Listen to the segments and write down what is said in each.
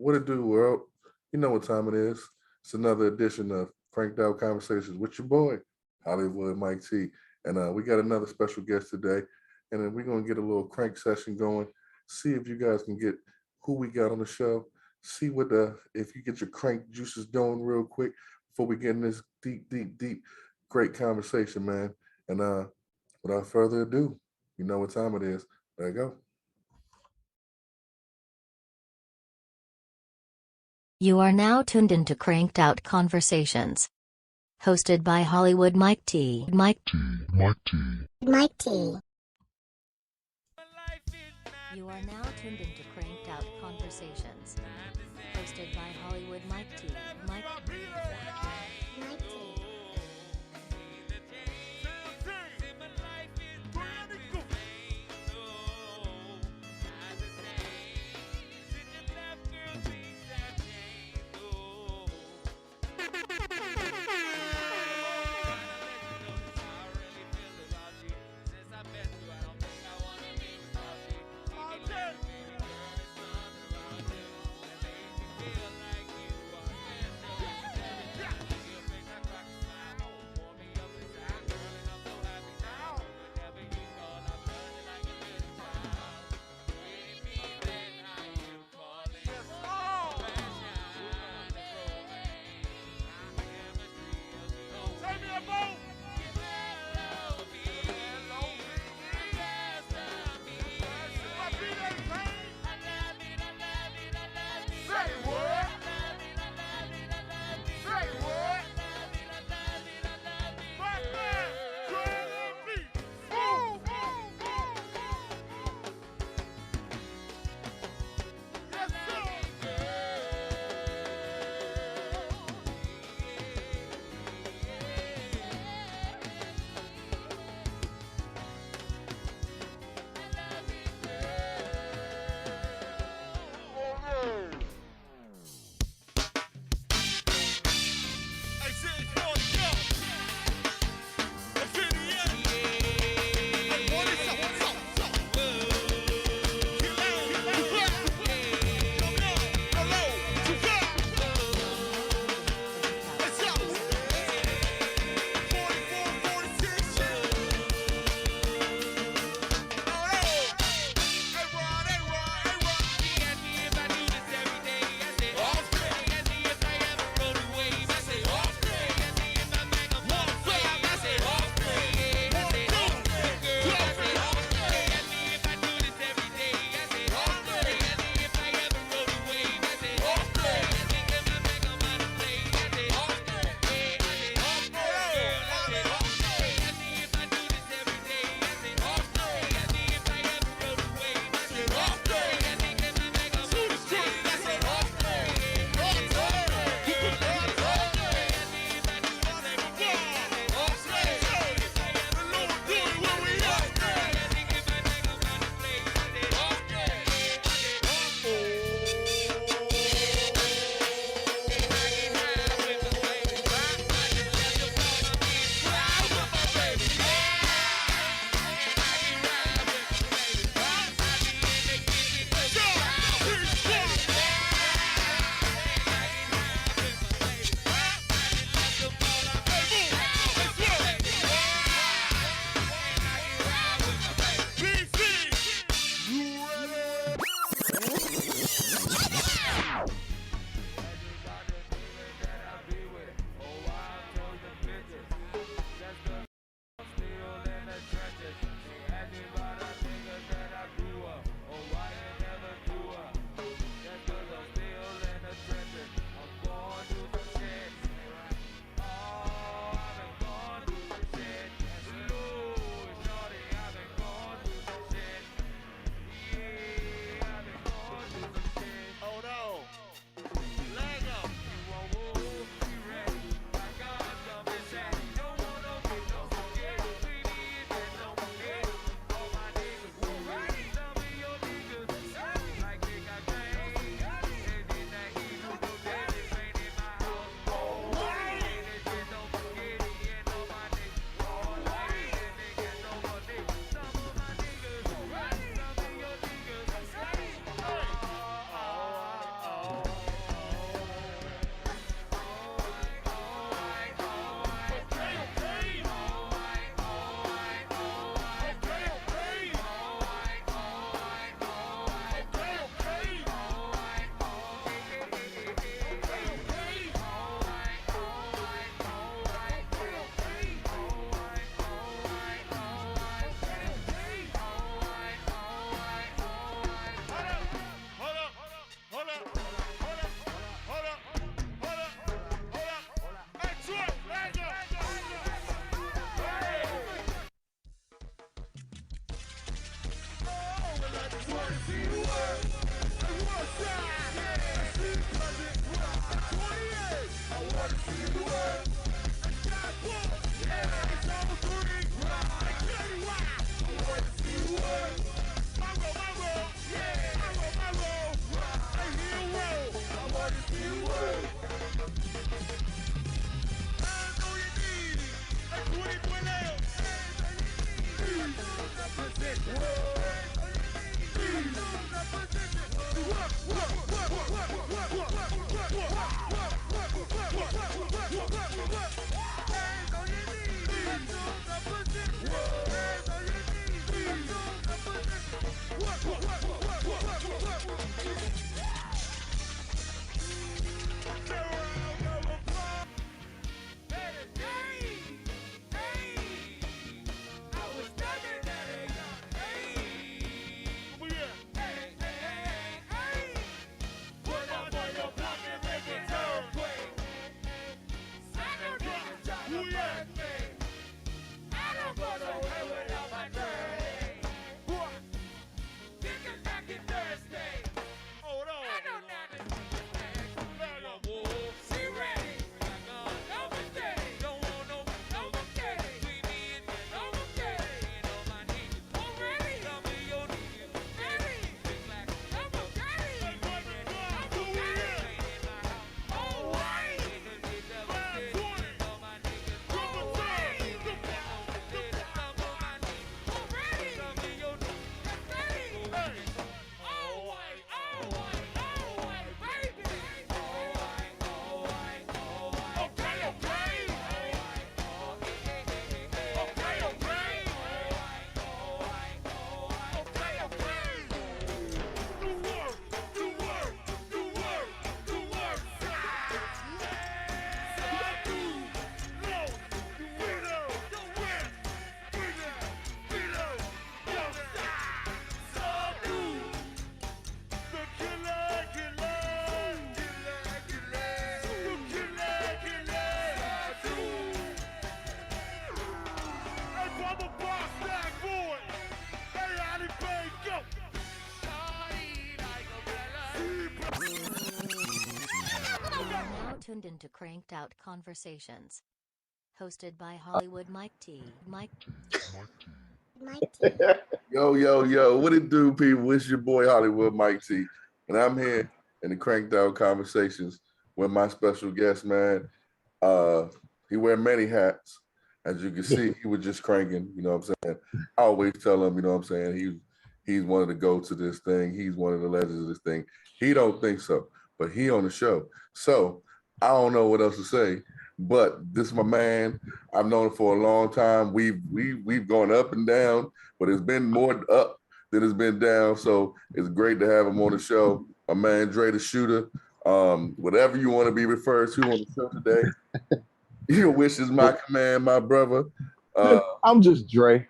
What it do, world? You know what time it is. It's another edition of Cranked Out Conversations with your boy, Hollywood Mike T. And we got another special guest today. And then we're going to get a little crank session going. See if you guys can get who we got on the show. See what if you get your crank juices going real quick before we get in this deep, great conversation, man. And without further ado, you know what time it is. There you go. You are now tuned into Cranked Out Conversations, hosted by Hollywood Mike T. Mike T. You are now tuned into Cranked Out Conversations, hosted by Hollywood Mike T. Mike T. You are now tuned into Cranked Out Conversations, hosted by Hollywood Mike T. Mike T. Yo, what it do, people? It's your boy Hollywood Mike T, and I'm here in the Cranked Out Conversations with my special guest, man. He wear many hats. As you can see, he was just cranking, you know what I'm saying? I always tell him, you know what I'm saying, he's one of the go to this thing. He's one of the legends of this thing. He don't think so, but he on the show. So I don't know what else to say, but this is my man. I've known him for a long time. We've gone up and down, but it's been more up than it's been down. So it's great to have him on the show. My man Dre the Shooter. Whatever you want to be referred to on the show today. Your wish is my command, my brother. I'm just Dre.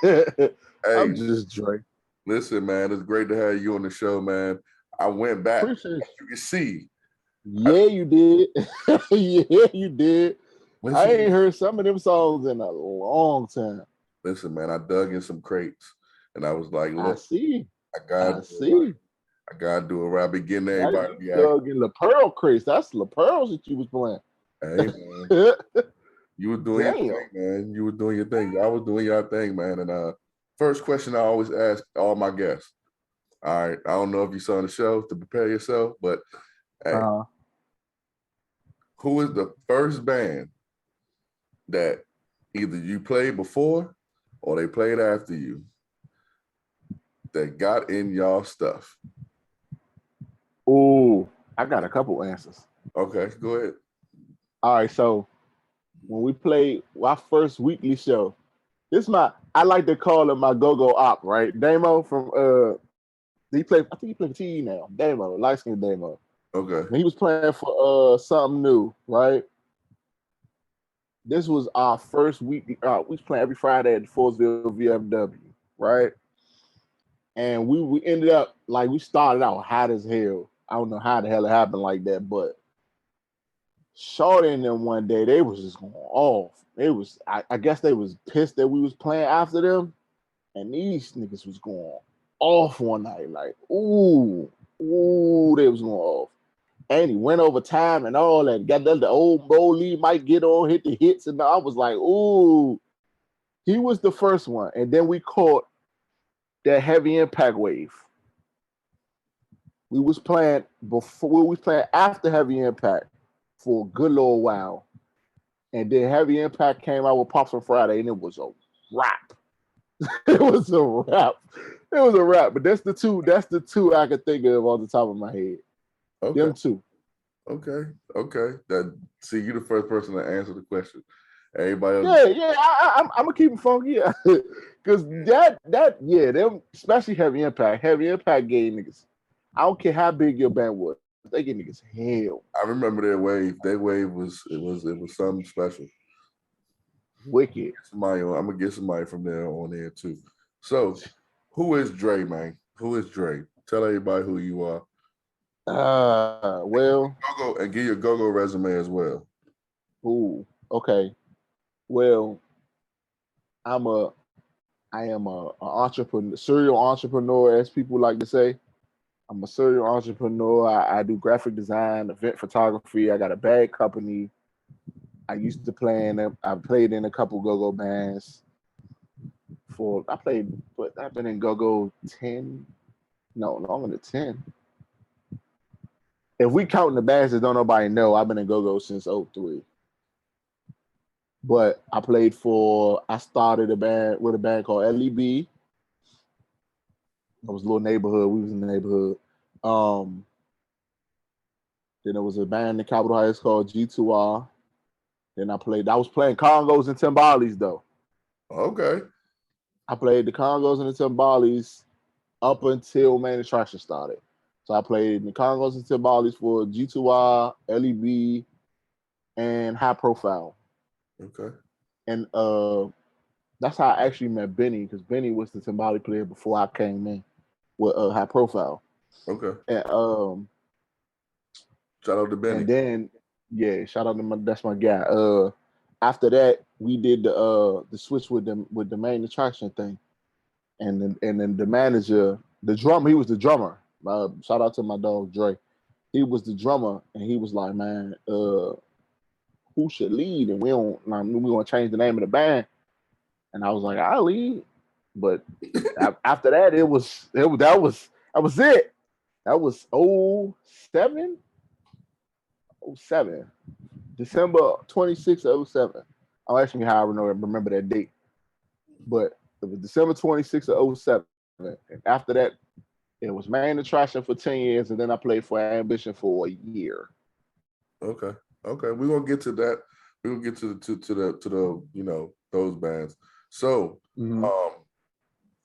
Hey, I'm just Dre. listen, man, it's great to have you on the show, man. I went back. Appreciate it. You can see. Yeah, you did. Yeah, you did. Listen, I ain't heard some of them songs in a long time. listen, man, I dug in some crates and I was like, I look, see. I gotta do it right. I be getting everybody to be dug in the Pearl crates. That's the Pearls that you was playing. Hey, man. You were doing Damn. your thing, man. You were doing your thing. I was doing your thing, man. And first question I always ask all my guests. All right, I don't know if you saw the show to prepare yourself, but hey, who is the first band that either you played before or they played after you that got in y'all stuff? Oh, I got a couple answers. Okay, go ahead. All right, so when we played our first weekly show, I like to call him my Gogo op, right? Damo from I think he played for TE now. Damo, light skinned Damo. Okay. And he was playing for something new, right? This was our first week. We was playing every Friday at the Forestville VFW, right? And we ended up like we started out hot as hell. I don't know how the hell it happened like that, but Shorty and them one day they was just going off. It was I guess they was pissed that we was playing after them, and these niggas was going off one night. Like ooh, they was going off. And he went over time and all that. Got the old Bowley might get on, hit the hits, and I was like, ooh, he was the first one. And then we caught that heavy impact wave. We was playing after heavy impact for a good little while. And then heavy impact came out with Pops on Friday, and it was a wrap. It was a wrap. But that's the two I could think of on the top of my head. Okay. Them two. Okay. See, you the first person to answer the question. Everybody else. Yeah. I'm gonna keep it funky, because them especially heavy impact gave niggas. I don't care how big your band was. They get niggas hell. I remember their wave. Their wave was something special. Wicked. I'm gonna get somebody from there on there too. So, who is Dre, man? Who is Dre? Tell everybody who you are. Well, Gogo, and give your Gogo resume as well. ooh, okay. Well, I'm a I am a entrepreneur, serial entrepreneur, as people like to say. I'm a serial entrepreneur. I do graphic design, event photography. I got a bag company. I used to play I played in a couple go-go bands. But I've been in go-go 10, no, longer than 10. If we counting the bands that don't nobody know, I've been in go-go since '03. But I started a band with a band called LEB. It was a little neighborhood. We was in the neighborhood. Then there was a band in Capitol Heights called G2R. Then I was playing congos and timbales though. Okay. I played the congos and the timbales up until Main Attraction started. So I played the congos and timbales for G2R, LEB, and High Profile. Okay. And that's how I actually met Benny, because Benny was the timbale player before I came in with High Profile. Okay. And shout out to Benny. And then shout out to that's my guy. After that, we did the switch with the Main Attraction thing, and then the manager, he was the drummer. Shout out to my dog Dre. He was the drummer, and he was like, man, who should lead? And we want to change the name of the band. And I was like, I'll lead. But after that, that was it. That was 07. 07. December 26th of 07. I'll ask me how I remember that date. But it was December 26th of 07. And after that, it was Main Attraction for 10 years, and then I played for Ambition for a year. Okay. Okay. We're gonna get to that. We're gonna get to the those bands. So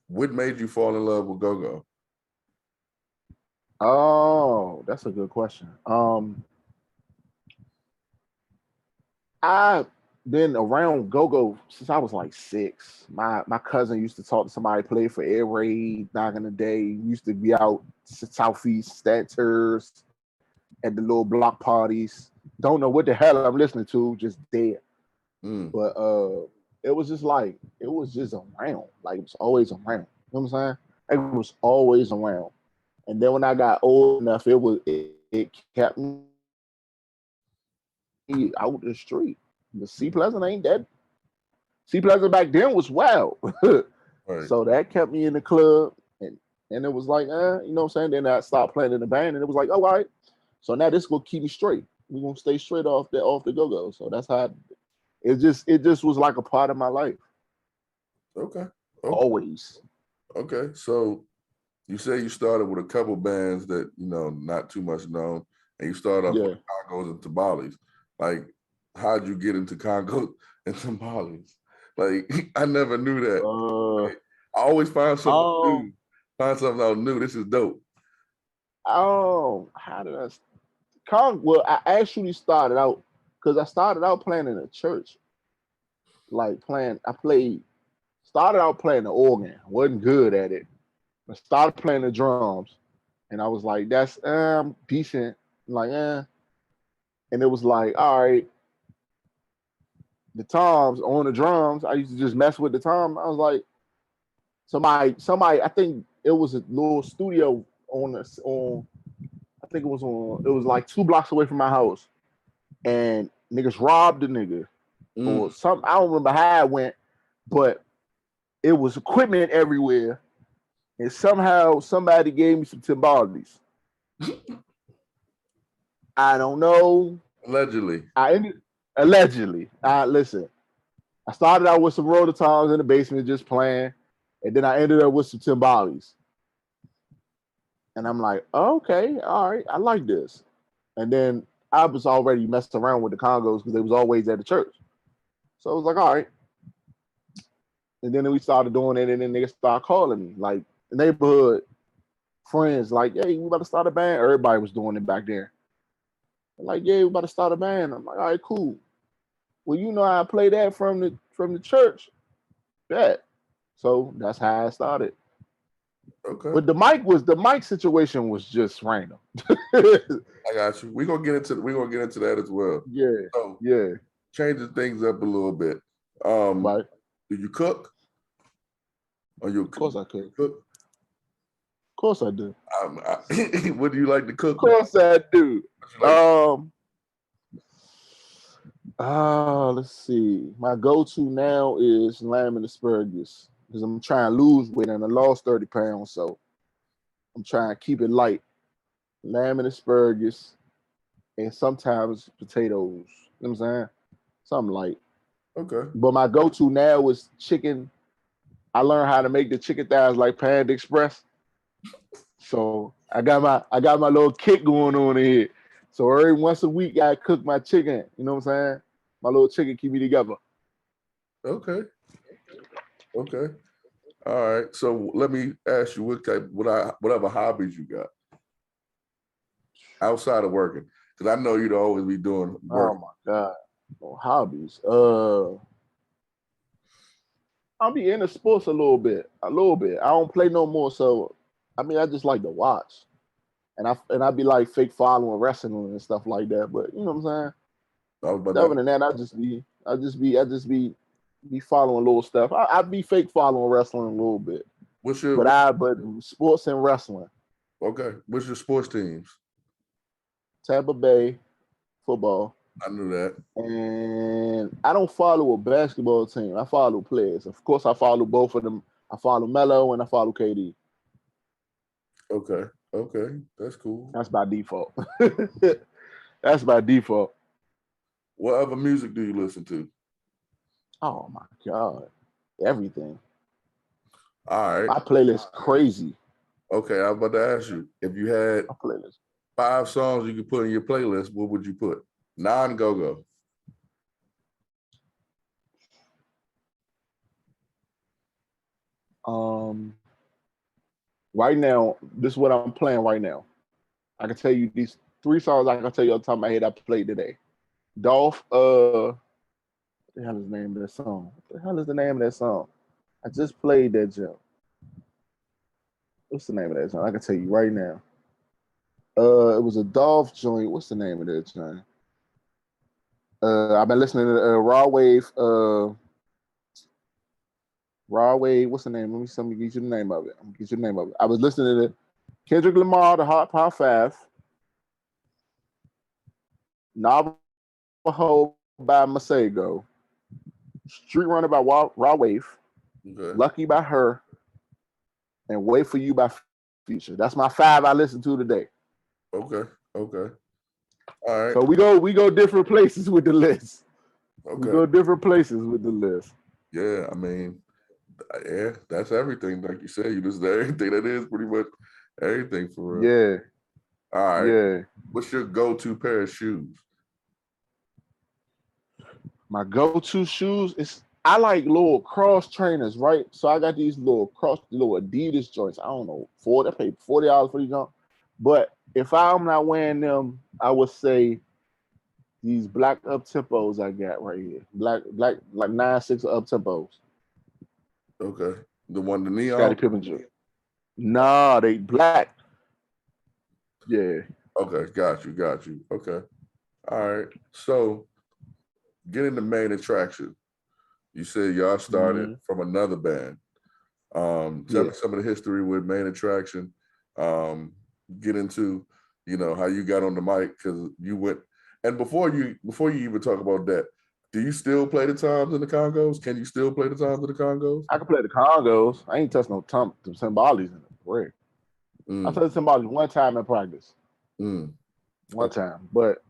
what made you fall in love with Gogo? Oh, that's a good question. I've been around Gogo since I was like 6. My cousin used to talk to somebody play for Air Raid back in the day. We used to be out Southeast Stat Tours at the little block parties. Don't know what the hell I'm listening to, just there. But it was just around. Like it was always around. You know what I'm saying? It was always around. And then when I got old enough, it kept me out the street. The C Pleasant ain't dead. C Pleasant back then was wild. Right. So that kept me in the club, and it was like, you know what I'm saying? Then I stopped playing in the band, and it was like, all right. So now this will keep me straight. We're gonna stay straight off the go-go. So that's how it just was like a part of my life. Okay. Always. Okay. So you say you started with a couple bands that, not too much known, and you started off with congos and timbales. Like, how'd you get into congos and timbales? Like, I never knew that. Like, I always find something new. Find something out new. This is dope. How did well, I actually started out because I started out playing in a church. Started out playing the organ. Wasn't good at it. I started playing the drums, and I was like, that's decent. And it was like, all right. The toms on the drums, I used to just mess with the tom. I was like, somebody, I think it was a little studio I think it was like 2 blocks away from my house. And niggas robbed the nigga or something. I don't remember how it went, but it was equipment everywhere. And somehow somebody gave me some timbales. I don't know. Allegedly. Allegedly. Listen, I started out with some rototoms in the basement just playing, and then I ended up with some timbales. And I'm like, okay, all right, I like this. And then I was already messing around with the congos because they was always at the church. So I was like, all right. And then we started doing it, and then niggas started calling me. Like, the neighborhood, friends like, hey, we about to start a band. Everybody was doing it back there. Like, yeah, we about to start a band. I'm like, all right, cool. Well, you know how I play that from the church. That. So that's how I started. Okay. But the mic situation was just random. I got you. We're gonna get into that as well. Yeah, So yeah. changing things up a little bit. Do Right. you cook? Or you Of course I could. Of cook? course I do. What do you like to Of cook? course I do. Like, Let's see. My go-to now is lamb and asparagus because I'm trying to lose weight and I lost 30 pounds, so I'm trying to keep it light. Lamb and asparagus, and sometimes potatoes. You know what I'm saying? Something light. okay. But my go-to now is chicken. I learned how to make the chicken thighs like Panda Express. So I got my little kick going on in here. So every once a week I cook my chicken. You know what I'm saying? My little chicken keep me together. Okay. Okay. All right. So let me ask you whatever hobbies you got outside of working. Because I know you'd always be doing work. Oh my god. Oh, hobbies. I'll be into sports a little bit. A little bit. I don't play no more, so I mean I just like to watch. And I be like fake following wrestling and stuff like that. But you know what I'm saying? I was about Other that. than that, I just be following little stuff. I be fake following wrestling a little bit. What's your But sports and wrestling. okay? What's your sports teams? Tampa Bay football. I knew that. And I don't follow a basketball team. I follow players. Of course, I follow both of them. I follow Melo and I follow KD. Okay. Okay. That's cool. That's by default. That's by default. What other music do you listen to? Oh my God. Everything. All right. My playlist crazy. Okay. I was about to ask you if you had My playlist. 5 songs you could put in your playlist, what would you put? Non-Gogo. Um, right now, this is what I'm playing right now. I can tell you these 3 songs I can tell you off the top of my head I played today. Dolph, what the hell is the name of that song? What the hell is the name of that song? I just played that jump. What's the name of that song? I can tell you right now. It was a Dolph joint. What's the name of that joint? I've been listening to Raw Wave. Raw Wave. What's the name? Let me get you the name of it. I'm gonna get you the name of it. I was listening to Kendrick Lamar, The Hot Power 5, Navajo by Masego, Street Runner by Raw Wave, Okay. Lucky by Her, and Wait for You by Future. That's my 5 I listened to today. Okay. Okay. All right. So we go different places with the list. We Okay. go different places with the list. Yeah. I mean, yeah, that's everything. Like you said, you listen to everything. That is pretty much everything for real. Yeah, All right. yeah. What's your go-to pair of shoes? My go-to shoes is I like little cross trainers, right? So I got these little Adidas joints. I don't know, I paid $40 for these jump. But if I'm not wearing them, I would say these black up tempos I got right here. Black like 9-6 up tempos. Okay. The one, the Scottie neon? Pippen joint. Nah, they black. Yeah. Okay. Got you. Got you. Okay. All right. So getting the main attraction. You said y'all started Mm-hmm. from another band. Tell me Yeah. some of the history with main attraction. Get into, how you got on the mic because you went. And before you even talk about that, do you still play the times in the Congos? Can you still play the times in the Congos? I can play the Congos. I ain't touched no timbales in it. Right. I Mm, touched timbales one time in practice. mm. One Okay. time. But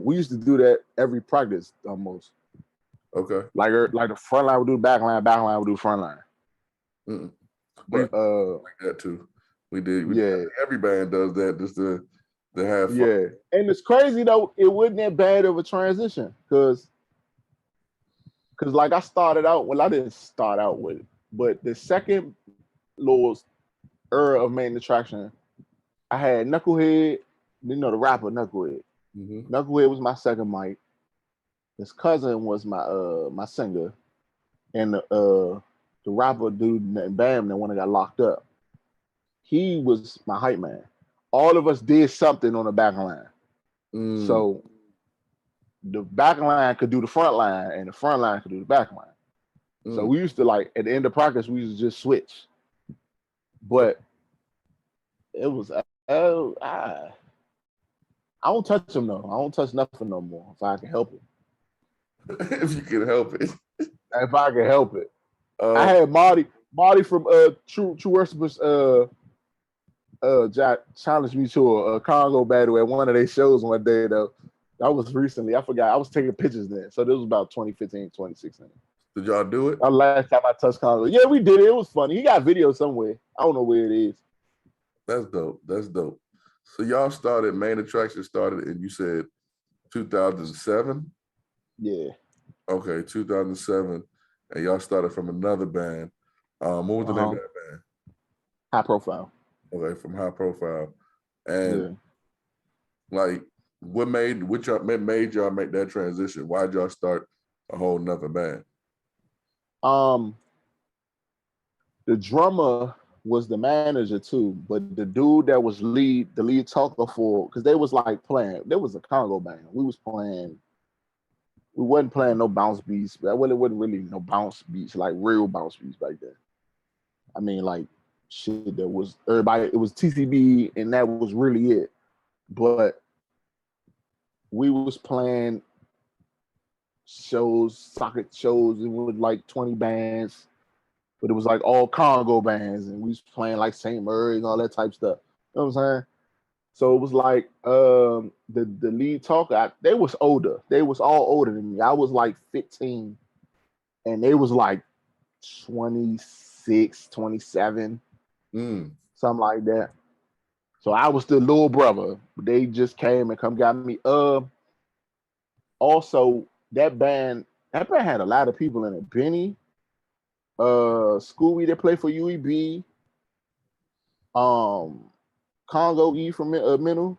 we used to do that every practice almost. Okay. Like the front line would do back line would do front line. Mm. We But like that too. We did. yeah, Every band does that just to have fun. yeah. And it's crazy though, it wasn't that bad of a transition because like I started out, well, I didn't start out with it, but the second little era of main attraction, I had Knucklehead, you know the rapper Knucklehead. Mm-hmm. Knucklehead was my second mic. His cousin was my singer, and the rapper dude named Bam, the one that got locked up, he was my hype man. All of us did something on the back line. Mm, So the back line could do the front line, and the front line could do the back line. So mm. we used to like at the end of practice, we used to just switch. But it was I don't touch him though. I don't touch nothing no more if I can help it. If you can help it. If I can help it. I Um, had Marty from True Worshipers challenged me to a Congo battle at one of their shows one day though. That was recently. I forgot. I was taking pictures then. So this was about 2015, 2016. did y'all do it? That last time I touched Congo. Yeah, we did it. It was funny. He got video somewhere. I don't know where it is. That's dope. That's dope. So y'all started, main attraction started, and you said 2007? Yeah. Okay, 2007. And y'all started from another band. What was the name of Uh-huh. that band? High profile. Okay, from High Profile. And Yeah. like, what made y'all make that transition? Why'd y'all start a whole nother band? The drummer was the manager too, but the dude that was the lead talker for, because they was like playing, there was a Congo band. We wasn't playing no bounce beats. That wasn't really no bounce beats, like real bounce beats back then. I mean, like shit that was everybody, it was TCB and that was really it. But we was playing shows, socket shows, and with like 20 bands, but it was like all Congo bands, and we was playing like St. Murray and all that type stuff. You know what I'm saying? So it was like the lead talker, they was older. They was all older than me. I was like 15, and they was like 26, 27, something like that. So I was the little brother. They just came and come got me. Also that band had a lot of people in it. Benny, Scooby that played for UEB, Congo E from Mental.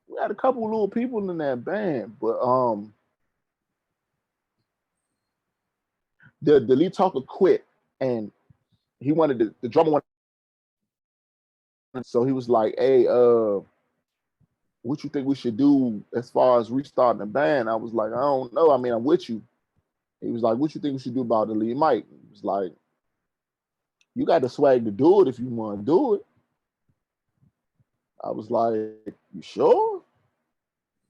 We had a couple little people in that band, but the lead talker quit, and he wanted the drummer wanted, so he was like, "Hey, what you think we should do as far as restarting the band?" I was like, "I don't know. I mean, I'm with you." He was like, "What you think we should do about the lead mic?" He was like, "You got the swag to do it if you want to do it." I was like, "You sure?"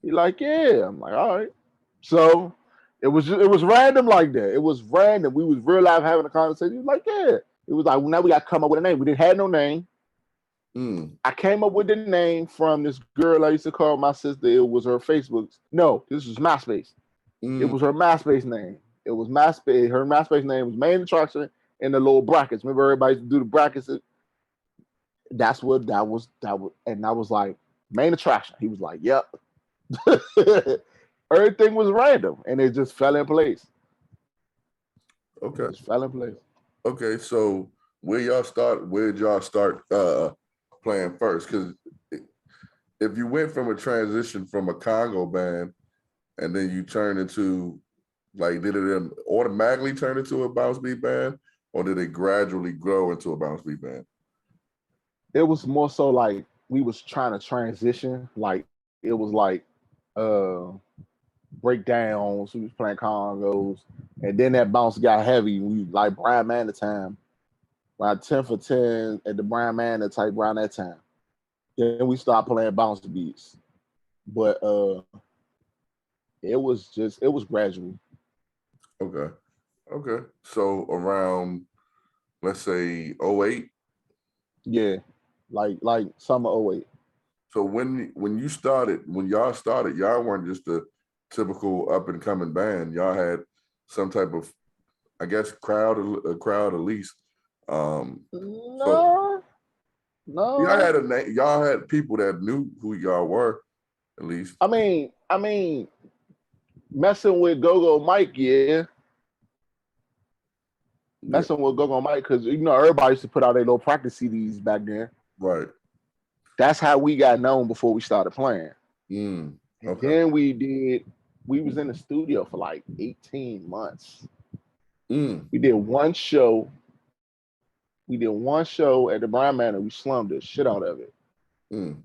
He like, "Yeah." I'm like, "All right." So it was random like that. It was random. We was real life having a conversation. He was like, "Yeah." It was like, well, now we got to come up with a name. We didn't have no name. I came up with the name from this girl I used to call my sister. It was her Facebook. No, this was MySpace. It was her MySpace name. It was MySpace. Her MySpace name was Main Attraction in the little brackets. Remember everybody used to do the brackets? That's what that was. And I was like, Main Attraction. He was like, "Yep." Everything was random, and it just fell in place. Okay. It just fell in place. Okay. So where did y'all start playing first? Because if you went from a transition from a Congo band and then you turn into, like, did it automatically turn into a bounce beat band, or did it gradually grow into a bounce beat band? It was more so like we was trying to transition. Like it was like uh breakdowns. We was playing congos, and then that bounce got heavy. We like Brian Manor time, about 10 for 10 at the Brian Manor type around that time. Then we started playing bounce beats, but it was gradual. Okay. Okay. So around, let's say, '08. Yeah, like summer '08. So when y'all started, y'all weren't just a typical up and coming band. Y'all had some type of, I guess, a crowd at least. So No, y'all no. had a name. Y'all had people that knew who y'all were at least. I mean, messing with Gogo Mike, yeah. messing with Gogo Mike because everybody used to put out their little practice CDs back then. Right. That's how we got known before we started playing. And then we was in the studio for like 18 months. We did one show. We did one show at the Brown Manor. We slummed the shit out of it. We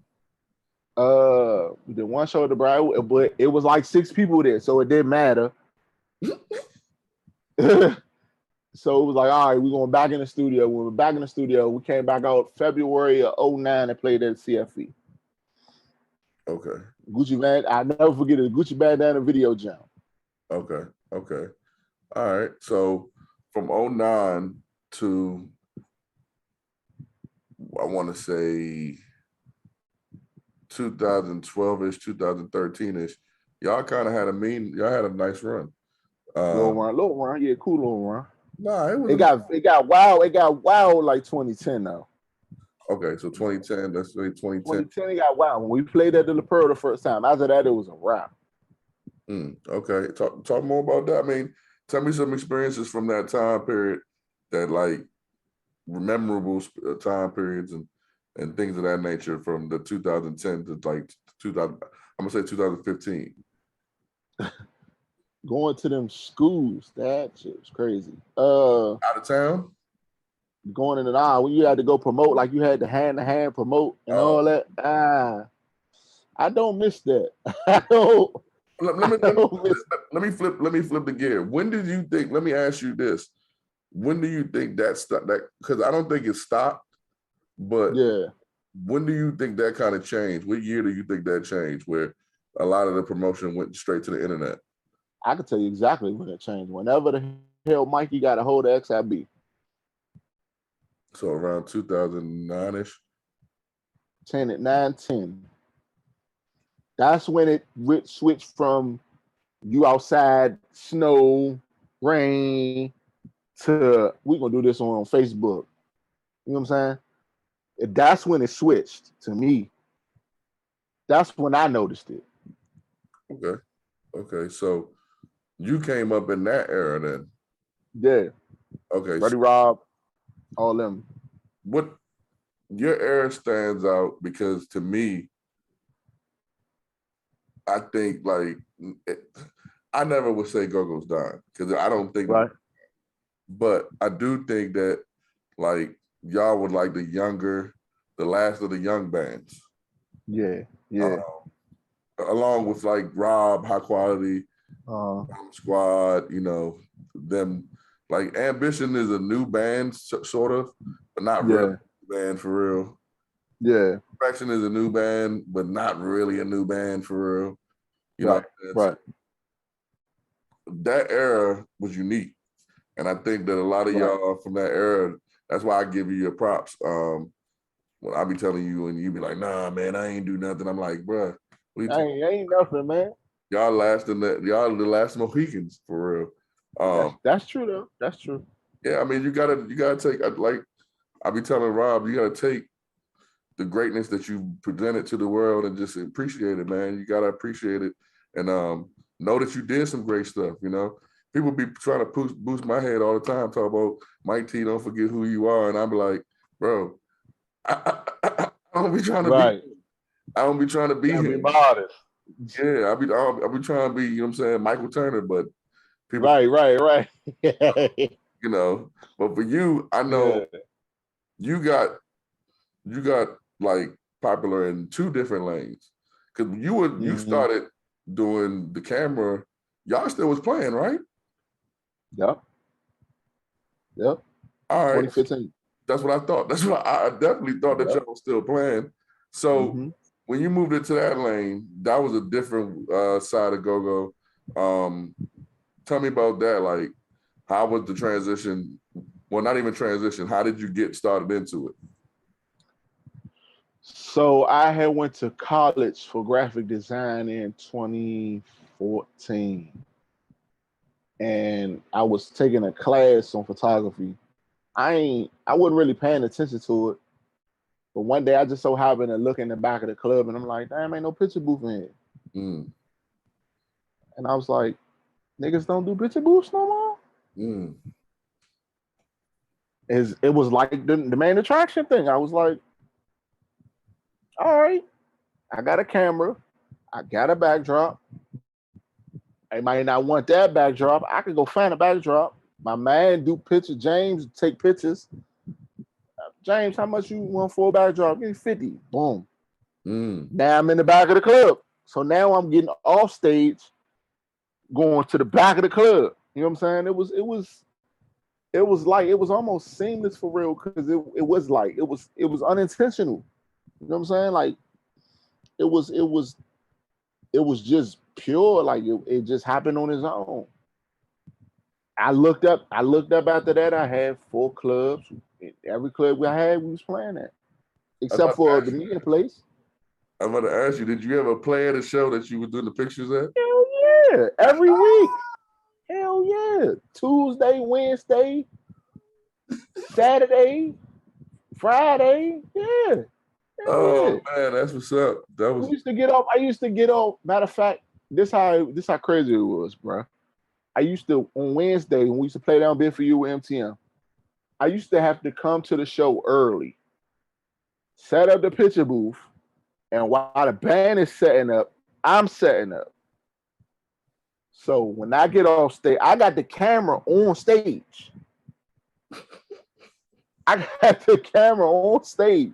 did one show at the Brown, but it was like 6 people there, so it didn't matter. So it was like, all right, we're going back in the studio. When we're back in the studio, we came back out February of 2009 and played at CFE. Okay. Gucci Band, I never forget it. Gucci Bandana Video Jam. Okay. All right. So from 2009 to, I want to say 2012-ish, 2013-ish, y'all kind of had y'all had a nice run. Little run. Yeah, cool little run. Nah, it got wild. It got wild like 2010 though. Okay, so 2010, let's say 2010. 2010 it got wild. When we played at the La Pearl the first time, after that it was a wrap. Okay, talk more about that. I mean, tell me some experiences from that time period that like memorable time periods and things of that nature from the 2010 to like 2000. I'm gonna say 2015. Going to them schools, that shit was crazy. Out of town? Going in and out when you had to go promote, like you had to hand promote and all that. I don't miss that. I don't. Let me flip the gear. When did you think? Let me ask you this: when do you think that stopped? That because I don't think it stopped, but yeah. When do you think that kind of changed? What year do you think that changed? Where a lot of the promotion went straight to the internet? I can tell you exactly when it changed. Whenever the hell Mikey got a hold of XIB. So around 2009-ish? 10. That's when it switched from you outside, snow, rain, to we gonna do this on Facebook. You know what I'm saying? That's when it switched to me. That's when I noticed it. Okay. So you came up in that era then? Yeah. Okay. Buddy Rob, all them. What your era stands out because to me, I think like I never would say Gogo's dying because I don't think, right. But I do think that like y'all were like the last of the young bands. Yeah. Along with like Rob, High Quality, Squad, them. Like Ambition is a new band, sort of, but not really a band for real. Yeah. Fraction is a new band, but not really a new band for real. You know, right. That era was unique. And I think that a lot of y'all from that era, that's why I give you your props. When I be telling you and you be like, nah, man, I ain't do nothing. I'm like, bruh, ain't nothing, man. Y'all the last Mohicans for real. That's true though. That's true. Yeah, I mean, you gotta take, like I be telling Rob, you gotta take the greatness that you presented to the world and just appreciate it, man. You gotta appreciate it and know that you did some great stuff. People be trying to boost my head all the time, talk about Mike T, don't forget who you are, and I'm like, bro, I don't be trying to be. I don't be trying to be him. Be modest. Yeah, I be trying to be, you know what I'm saying, Michael Turner, but people. Right. But for you, I know you got like popular in 2 different lanes. Cause you started doing the camera, y'all still was playing, right? Yep. All right. 2015. That's what I thought. That's what I definitely thought that y'all was still playing. So when you moved into that lane, that was a different side of Gogo. Tell me about that. Like, how was the transition? Well, not even transition. How did you get started into it? So I had went to college for graphic design in 2014. And I was taking a class on photography. I wasn't really paying attention to it. But one day I just so happened to look in the back of the club and I'm like, damn, ain't no picture booth in here. And I was like, niggas don't do picture booths no more? It was like the main attraction thing. I was like, all right, I got a camera, I got a backdrop. I might not want that backdrop. I could go find a backdrop. My man do pictures. James take pictures. James, how much you want for a backdrop? Give me 50. Boom. Now I'm in the back of the club. So now I'm getting off stage, going to the back of the club. You know what I'm saying? It was almost seamless for real because it was unintentional. You know what I'm saying? Like it was just pure. Like it just happened on its own. I looked up after that. I had 4 clubs. Every club I had, we was playing at, except for the meeting place. I'm about to ask you, did you ever play at a show that you were doing the pictures at? Hell yeah, every week. Hell yeah, Tuesday, Wednesday, Saturday, Friday. Yeah. Oh man, that's what's up. That was. I used to get off. Matter of fact, this how crazy it was, bro. I used to on Wednesday when we used to play down Bid for You with MTM. I used to have to come to the show early, set up the picture booth, and while the band is setting up, I'm setting up. So when I get off stage, I got the camera on stage. I got the camera on stage.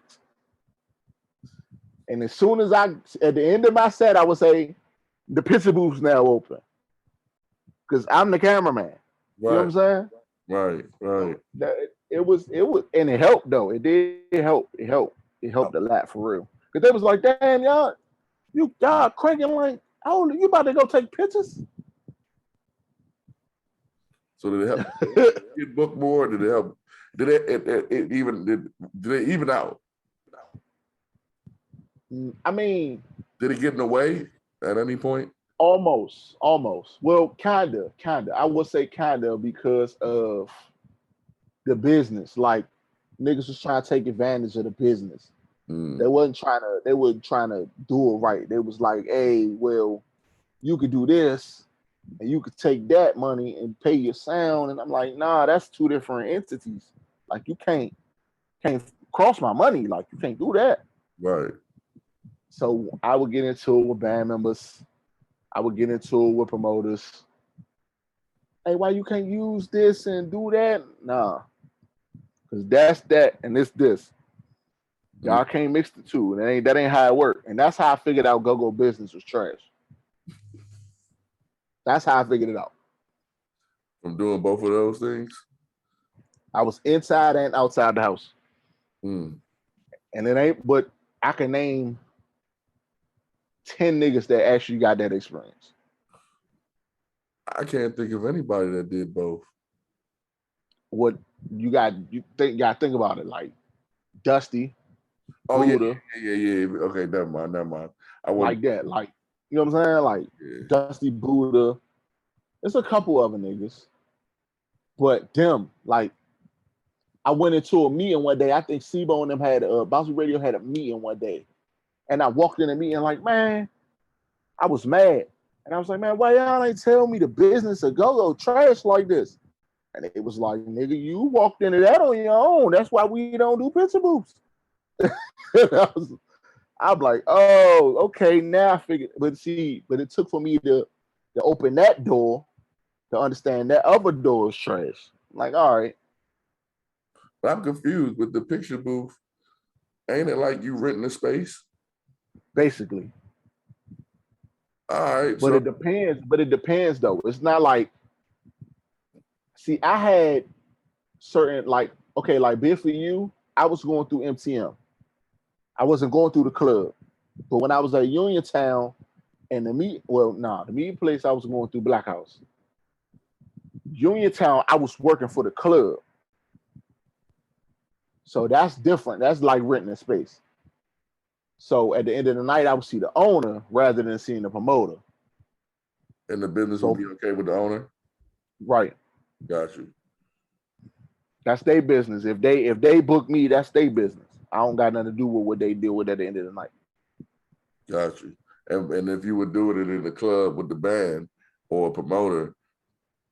And as soon as at the end of my set, I would say, the picture booth's now open. Because I'm the cameraman. Right. You know what I'm saying? Right. It was, and it helped though. It did help. It helped a lot for real. Because they was like, damn, y'all cranking like, oh, you about to go take pictures? So did it help get booked more? Did it help? Did it even out? I mean, did it get in the way at any point? Almost. Well, kinda. I would say kinda because of the business. Like niggas was trying to take advantage of the business. They were trying to do it right. They was like, hey, well, you could do this and you could take that money and pay your sound. And I'm like, nah, that's 2 different entities. Like you can't cross my money. Like you can't do that. Right. So I would get into it with band members. I would get into it with promoters. Hey, why you can't use this and do that? Nah. Because that's that and this. Y'all can't mix the two. That ain't how it worked. And that's how I figured out Gogo business was trash. That's how I figured it out. From doing both of those things? I was inside and outside the house. And it ain't, but I can name 10 niggas that actually got that experience. I can't think of anybody that did both. What you gotta think about it, like Dusty. Oh Buddha. Yeah. Okay, never mind. I like that, like you know what I'm saying, like Dusty, Buddha. There's a couple other niggas, but them, like, I went into a meeting one day. I think Sibo and them had Bouncy Radio had a meeting one day, and I walked in the meeting like, man, I was mad, and I was like, man, why y'all ain't tell me the business of Gogo trash like this? And it was like, nigga, you walked into that on your own. That's why we don't do picture booths. I'm like, oh, okay, now I figured. But it took for me to open that door to understand that other door is trash. I'm like, all right. But I'm confused with the picture booth. Ain't it like you renting a space? Basically. All right. But it depends though. It's not like, see, I had certain like Bid for You, I was going through MTM. I wasn't going through the club. But when I was at Uniontown and the meeting place, I was going through Black House. Uniontown, I was working for the club. So that's different. That's like renting a space. So at the end of the night, I would see the owner rather than seeing the promoter. And the business will be okay with the owner? Right. Got you. That's their business. If they book me, that's their business. I don't got nothing to do with what they deal with at the end of the night. Got you. And if you were doing it in the club with the band or a promoter,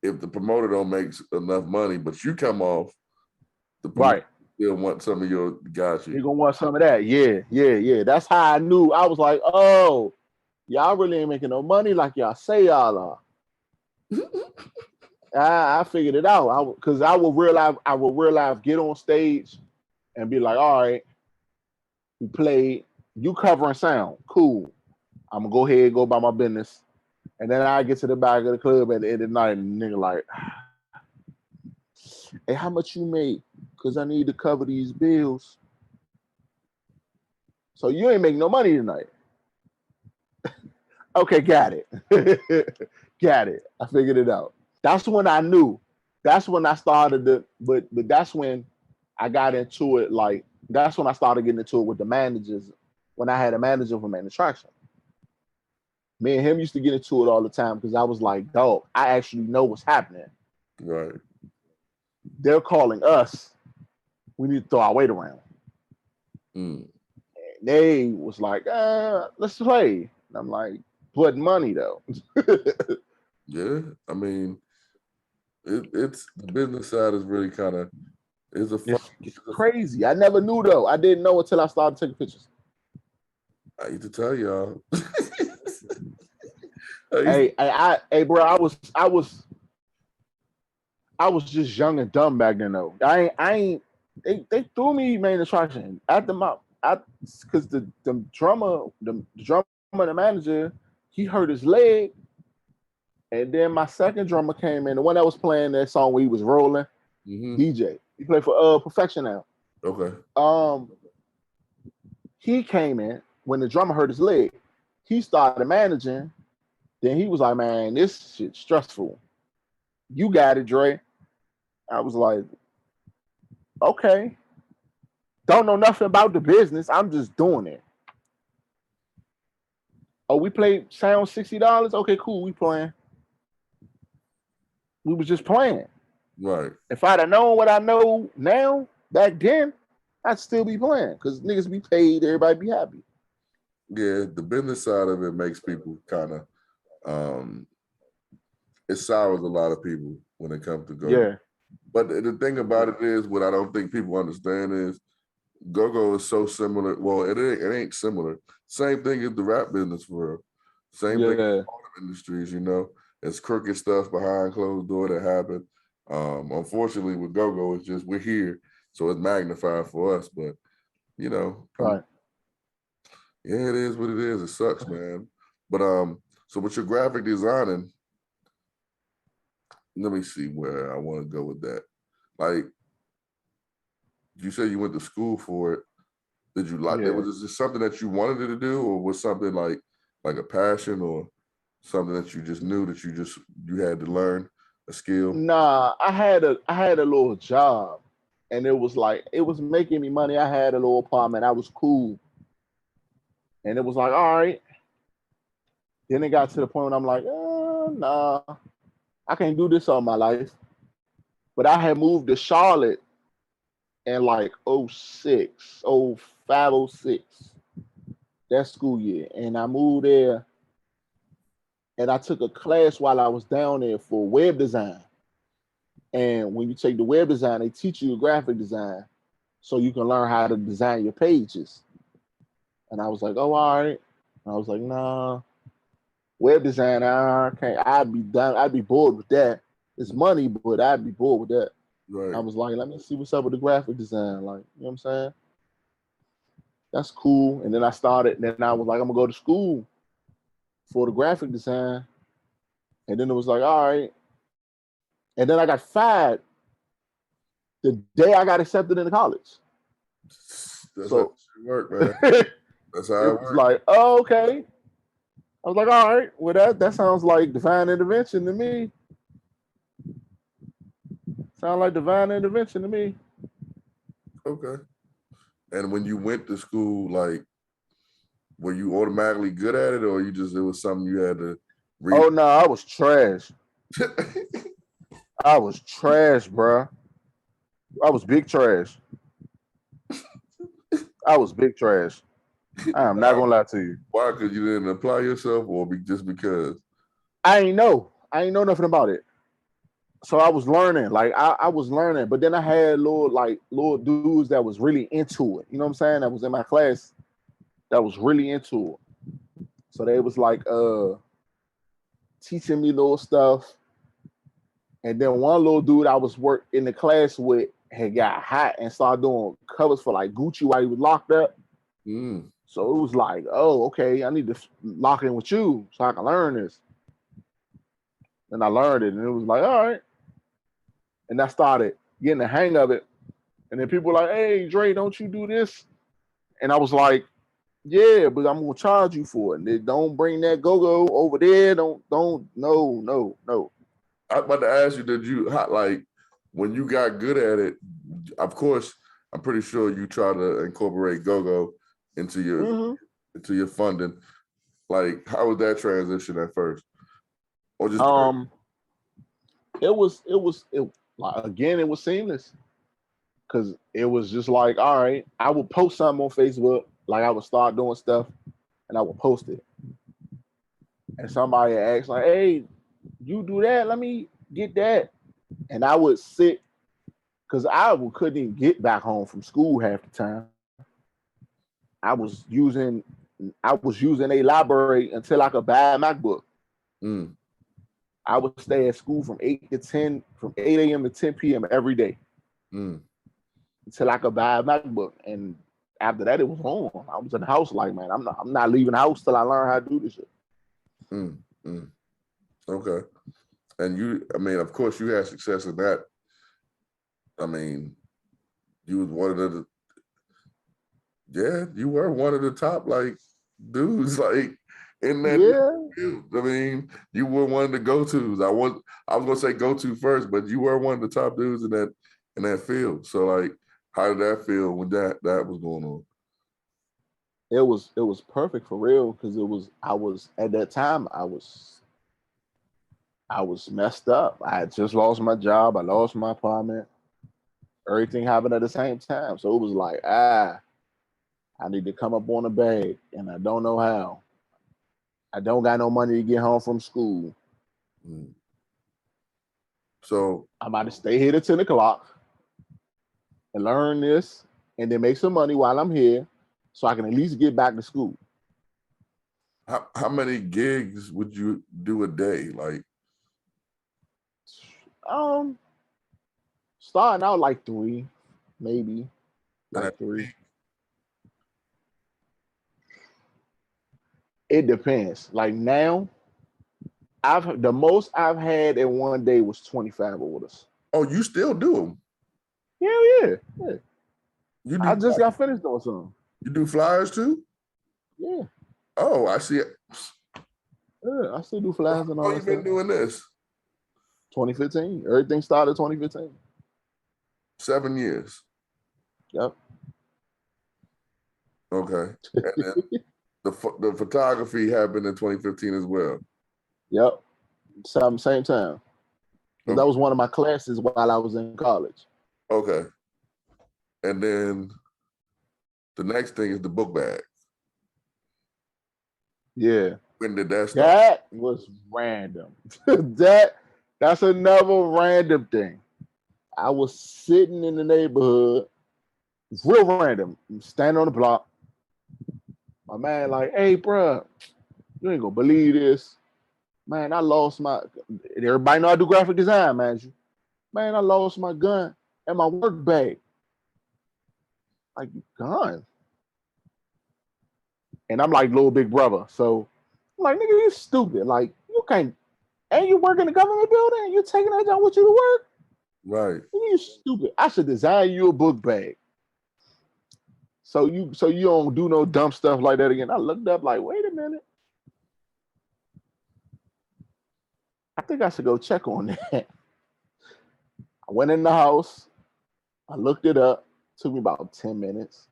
if the promoter don't make enough money, but you come off the police Right. still want some of your got You're you. gonna want some of that. Yeah. That's how I knew. I was like, oh, y'all really ain't making no money like y'all say y'all are. I figured it out. Because I will realize get on stage and be like, all right, we played, you covering sound, cool. I'm gonna go ahead and go about my business. And then I get to the back of the club at the end of the night and the nigga like, hey, how much you make? Because I need to cover these bills. So you ain't making no money tonight. Okay, got it. Got it. I figured it out. That's when I knew. That's when I started to, but that's when I got into it. Like, that's when I started getting into it with the managers. When I had a manager for Main Attraction. Me and him used to get into it all the time because I was like, dog, I actually know what's happening. Right. They're calling us. We need to throw our weight around. Mm. And they was like, let's play. And I'm like, but money though. Yeah. I mean, it's the business side is really kind of It's crazy. I never knew though. I didn't know until I started taking pictures. I used to tell y'all. Hey, bro, I was just young and dumb back then though. They threw me Main Attraction at because the drummer, the manager, he hurt his leg. And then my second drummer came in, the one that was playing that song where he was rolling, DJ. He played for Perfection now. Okay. He came in when the drummer hurt his leg. He started managing. Then he was like, man, this shit's stressful. You got it, Dre. I was like, okay. Don't know nothing about the business. I'm just doing it. Oh, we played sound $60? Okay, cool. We playing. We was just playing. Right. If I'd have known what I know now, back then, I'd still be playing because niggas be paid, everybody be happy. Yeah, the business side of it makes people kind of it sours a lot of people when it comes to Gogo. Yeah. But the thing about it is, what I don't think people understand is Gogo is so similar. Well, it ain't similar. Same thing as the rap business for real. Same thing in all the industries, you know. It's crooked stuff behind closed door that happen. Unfortunately, with Gogo, it's just we're here, so it's magnified for us. But you know, Right. Yeah, it is what it is. It sucks, man. But so with your graphic designing, let me see where I want to go with that. Like, you said you went to school for it. Did you like it? Was this something that you wanted to do, or was something like a passion, or something that you just knew that you had to learn a skill? Nah, I had a little job, and it was making me money. I had a little apartment. I was cool, and it was like, all right. Then it got to the point when I'm like, nah, I can't do this all my life. But I had moved to Charlotte in like 06, 05, 06, that school year. And I moved there and I took a class while I was down there for web design. And when you take the web design, they teach you graphic design so you can learn how to design your pages. And I was like, oh, all right. And I was like, nah, web design, I can't. I'd be bored with that. It's money, but I'd be bored with that. Right. I was like, let me see what's up with the graphic design. Like, you know what I'm saying? That's cool. And then I started, and then I was like, I'm gonna go to school for the graphic design. And then it was like, all right. And then I got fired the day I got accepted into college. That's how it work, man. That's how it was works. like, oh, okay. I was like, all right, well, that sounds like divine intervention to me. Sound like divine intervention to me. Okay. And when you went to school, like, were you automatically good at it, or it was something you had to read? Oh no, I was trash. I was trash, bro. I was big trash. I was big trash. I am not gonna lie to you. Why? Because you didn't apply yourself, or just because? I ain't know. I ain't know nothing about it. so I was learning, like I was learning, but then I had little dudes that was really into it. You know what I'm saying? That was in my class that was really into it. So they was like teaching me little stuff. And then one little dude I was work in the class with had got hot and started doing covers for like Gucci while he was locked up. Mm. So it was like, oh, okay, I need to lock in with you so I can learn this. And I learned it, and it was like, all right. And I started getting the hang of it. And then people were like, hey, Dre, don't you do this? And I was like, yeah, but I'm gonna charge you for it. And they don't bring that Gogo over there. No. I was about to ask you, like when you got good at it? Of course, I'm pretty sure you try to incorporate Gogo into your funding. Like, how was that transition at first, or just It like, again, it was seamless because it was just like, all right, I would post something on Facebook, like I would start doing stuff, and I would post it, and somebody asked like, hey, you do that? Let me get that, and I would sit because couldn't even get back home from school half the time. I was using a library until I could buy a MacBook. Mm. I would stay at school from 8 a.m. to 10 p.m. every day until I could buy a MacBook. And after that, it was on. I was in the house like, man, I'm not leaving the house till I learn how to do this shit. Okay. And I mean, of course, you had success in that. I mean, you was one of you were one of the top like dudes like in that field. I mean, you were one of the go-tos. I was gonna say go-to first, but you were one of the top dudes in that field. So like, how did that feel when that was going on? It was perfect for real because I was at that time I was messed up. I had just lost my job. I lost my apartment. Everything happened at the same time. So it was like, I need to come up on a bag, and I don't know how. I don't got no money to get home from school. So I'm about to stay here till 10 o'clock and learn this and then make some money while I'm here so I can at least get back to school. how many gigs would you do a day? Like, Starting out like 3, maybe like 3. It depends. Like now, the most I've had in one day was 25 orders. Oh, you still do them? Yeah. You do? I just got finished doing something. You do flyers too? Yeah. Oh, I see it. Yeah, I still do flyers and all that you been stuff. doing this? 2015. Everything started 2015. 7 years. Yep. Okay. And then the photography happened in 2015 as well. Yep. Same time. Okay. That was one of my classes while I was in college. Okay. And then the next thing is the book bag. Yeah. When did that start? That was random. That's another random thing. I was sitting in the neighborhood. It's real random. I'm standing on the block. My man like, hey, bro, you ain't gonna believe this. Man, I lost my. Everybody know I do graphic design, man. Man, I lost my gun and my work bag. Like, gun? And I'm like little big brother. So I'm like, nigga, you stupid. Like, you can't. And you work in a government building and you taking that down with you to work? Right. You stupid. I should design you a book bag. So you don't do no dumb stuff like that again. I looked up like, wait a minute. I think I should go check on that. I went in the house. I looked it up. Took me about 10 minutes.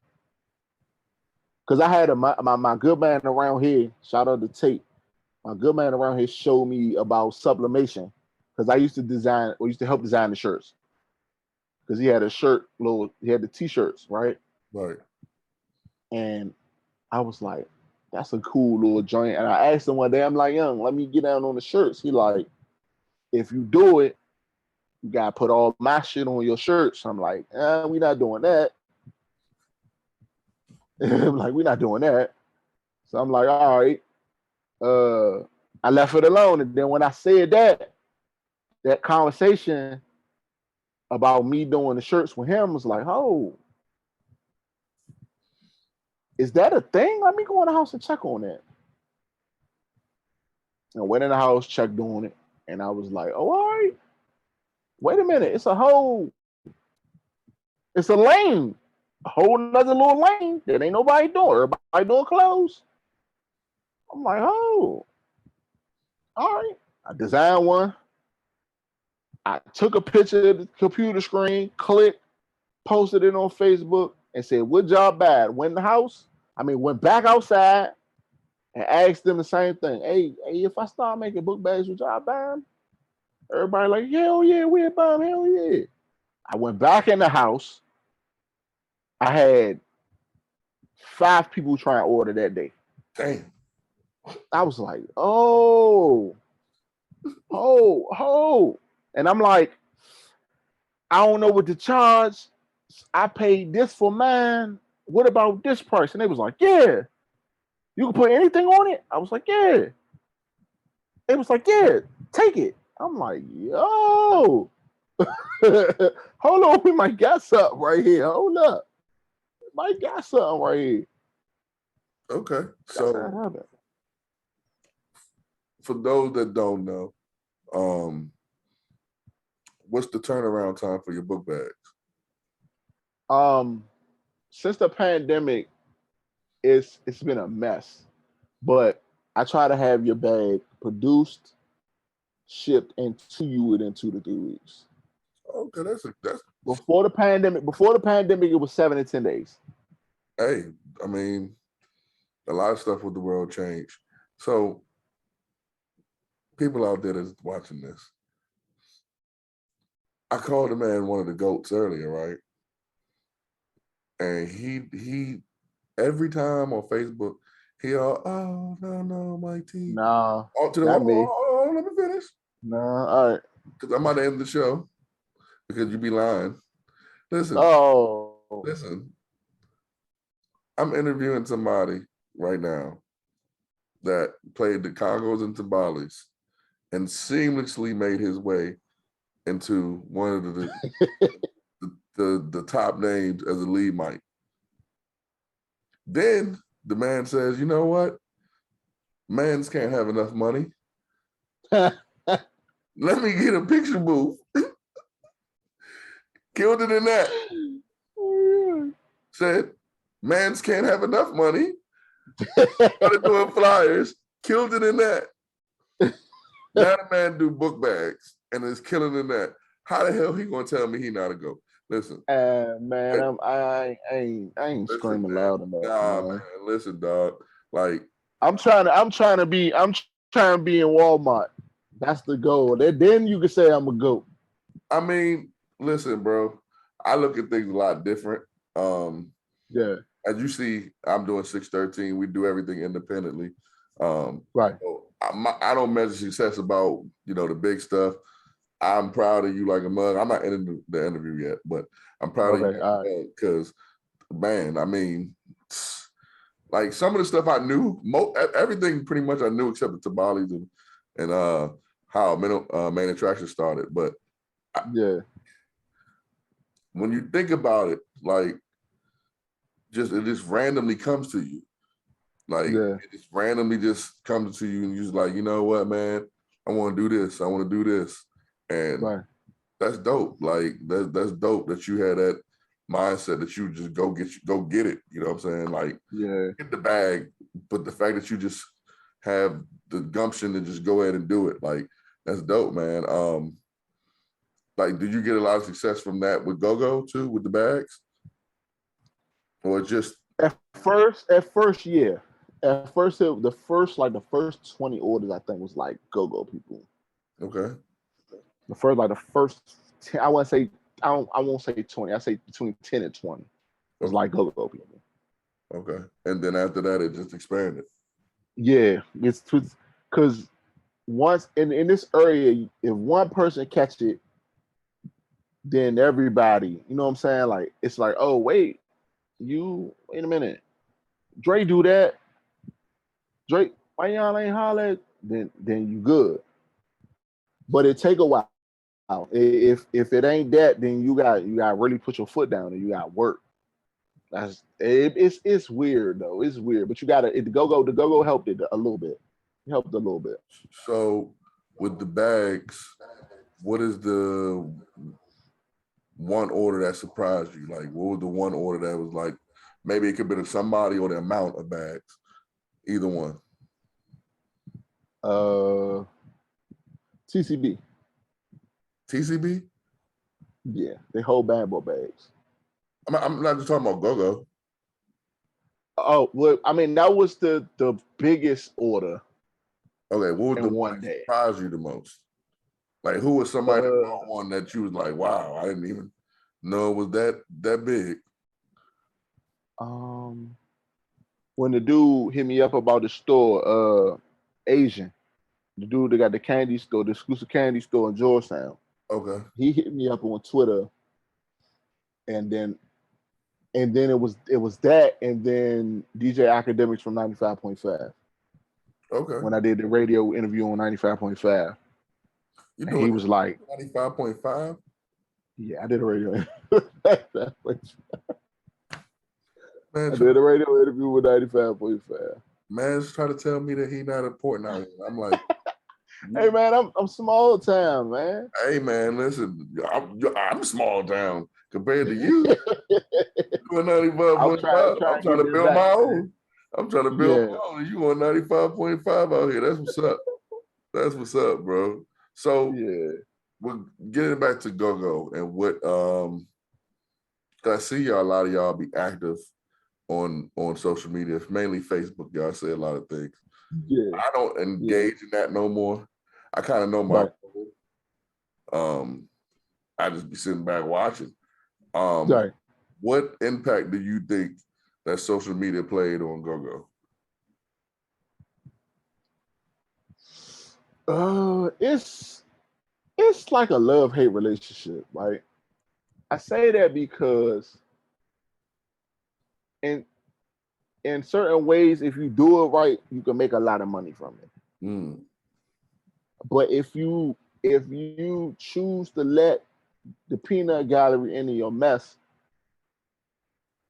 Because I had my good man around here, shout out to Tate. My good man around here showed me about sublimation. Because I used to help design the shirts. Because he had he had the t-shirts, right? Right. And I was like, that's a cool little joint. And I asked him one day, I'm like, young, let me get down on the shirts. He like, if you do it, you gotta put all my shit on your shirts. I'm like, we not doing that. I'm like, we're not doing that. So I'm like, all right. I left it alone. And then when I said that conversation about me doing the shirts with him was like, oh, is that a thing? Let me go in the house and check on that. And went in the house, checked on it, and I was like, oh, all right. Wait a minute. It's a lane. A whole nother little lane that ain't nobody doing. Everybody doing clothes. I'm like, oh, all right. I designed one. I took a picture of the computer screen, clicked, posted it on Facebook, and said, what job bad? Went back outside and asked them the same thing. Hey, if I start making book bags, would y'all buy them? Everybody like, hell yeah, we'll buy them, hell yeah. I went back in the house. I had 5 people try and order that day. Damn. I was like, oh. And I'm like, I don't know what to charge. I paid this for mine. What about this price? And they was like, yeah. You can put anything on it? I was like, yeah. It was like, yeah, take it. I'm like, yo. Hold on, we might got something right here. Hold up. We might got something right here. Okay. So for those that don't know, what's the turnaround time for your book bags? Since the pandemic, it's been a mess. But I try to have your bag produced, shipped, and to you within 2 to 3 weeks. Okay, that's before the pandemic. Before the pandemic, it was 7 to 10 days. Hey, I mean, a lot of stuff with the world changed. So people out there that's watching this, I called the man one of the GOATs earlier, right? And he every time on Facebook, oh no, Mike T. Nah, Hold not me. on, let me finish. Nah, all right. Because I'm about to end the show because you be lying. Listen. I'm interviewing somebody right now that played the Congos and Timbales and seamlessly made his way into one of the top names as a lead mic. Then the man says, you know what? Mans can't have enough money. Let me get a picture booth. Killed it in that. Said, mans can't have enough money. Started doing flyers. Killed it in that. Now the man do book bags and is killing in that. How the hell he gonna tell me he not a go? Listen, man, I ain't screaming loud enough. Nah, man, listen, dog. Like I'm trying to be in Walmart. That's the goal. Then you can say I'm a GOAT. I mean, listen, bro. I look at things a lot different. Yeah. As you see, I'm doing 613. We do everything independently. Right. So I don't measure success about the big stuff. I'm proud of you like a mug. I'm not in the interview yet, but I'm proud of you because, man, I mean, like some of the stuff I knew, everything pretty much I knew except the Tabales and how Main Attraction started. But when you think about it, like it just randomly comes to you. Like it just randomly just comes to you and you're just like, you know what, man, I want to do this. I want to do this. And that's dope. Like that's dope that you had that mindset that you just go get it. You know what I'm saying? Like get the bag, but the fact that you just have the gumption to just go ahead and do it, like that's dope, man. Like, did you get a lot of success from that with Gogo too, with the bags? Or just at first, yeah. At first, the first 20 orders I think was like Gogo people. Okay. The first 10, I won't say 20. I say between 10 and 20. It was like Gogo people. Okay. And then after that, it just expanded. Yeah, it's because once in this area, if one person catch it, then everybody, you know what I'm saying? Like it's like, oh wait a minute. Dre do that. Drake, why y'all ain't holler? Then you good. But it take a while. If it ain't that, then you got really put your foot down and you got work. It's weird though. It's weird, but you gotta the go-go helped it a little bit. It helped a little bit. So with the bags, what is the one order that surprised you? Like, what was the one order that was like, maybe it could be to somebody or the amount of bags, either one. TCB. TCB? Yeah, they hold bad boy bags. I'm not just talking about Gogo. Oh, well, I mean, that was the biggest order. Okay, what was in the one one that day. surprised you the most? Like, who was somebody that brought one that you was like, wow, I didn't even know it was that big? When the dude hit me up about the store, Asian, the dude that got the candy store, the exclusive candy store in Georgetown. Okay. He hit me up on Twitter, and then it was that, and then DJ Academics from 95.5. Okay. When I did the radio interview on 95.5. You and he was like 95.5? Yeah, I did a radio Man, I did a radio interview with 95.5. Man's trying to tell me that he not important out here. I'm like, hey man, I'm small town, man. Hey man, listen, I'm small town compared to you. You're 95.5. I'm trying to build my own. I'm trying to build my own. You on 95.5 out here. That's what's up. That's what's up, bro. So we're getting back to Gogo and what I see y'all, a lot of y'all be active on social media, mainly Facebook. Y'all say a lot of things. Yeah. I don't engage in that no more. I kind of know my I just be sitting back watching. What impact do you think that social media played on Gogo? It's like a love-hate relationship, right? I say that because in certain ways, if you do it right, you can make a lot of money from it. But if you choose to let the peanut gallery into your mess,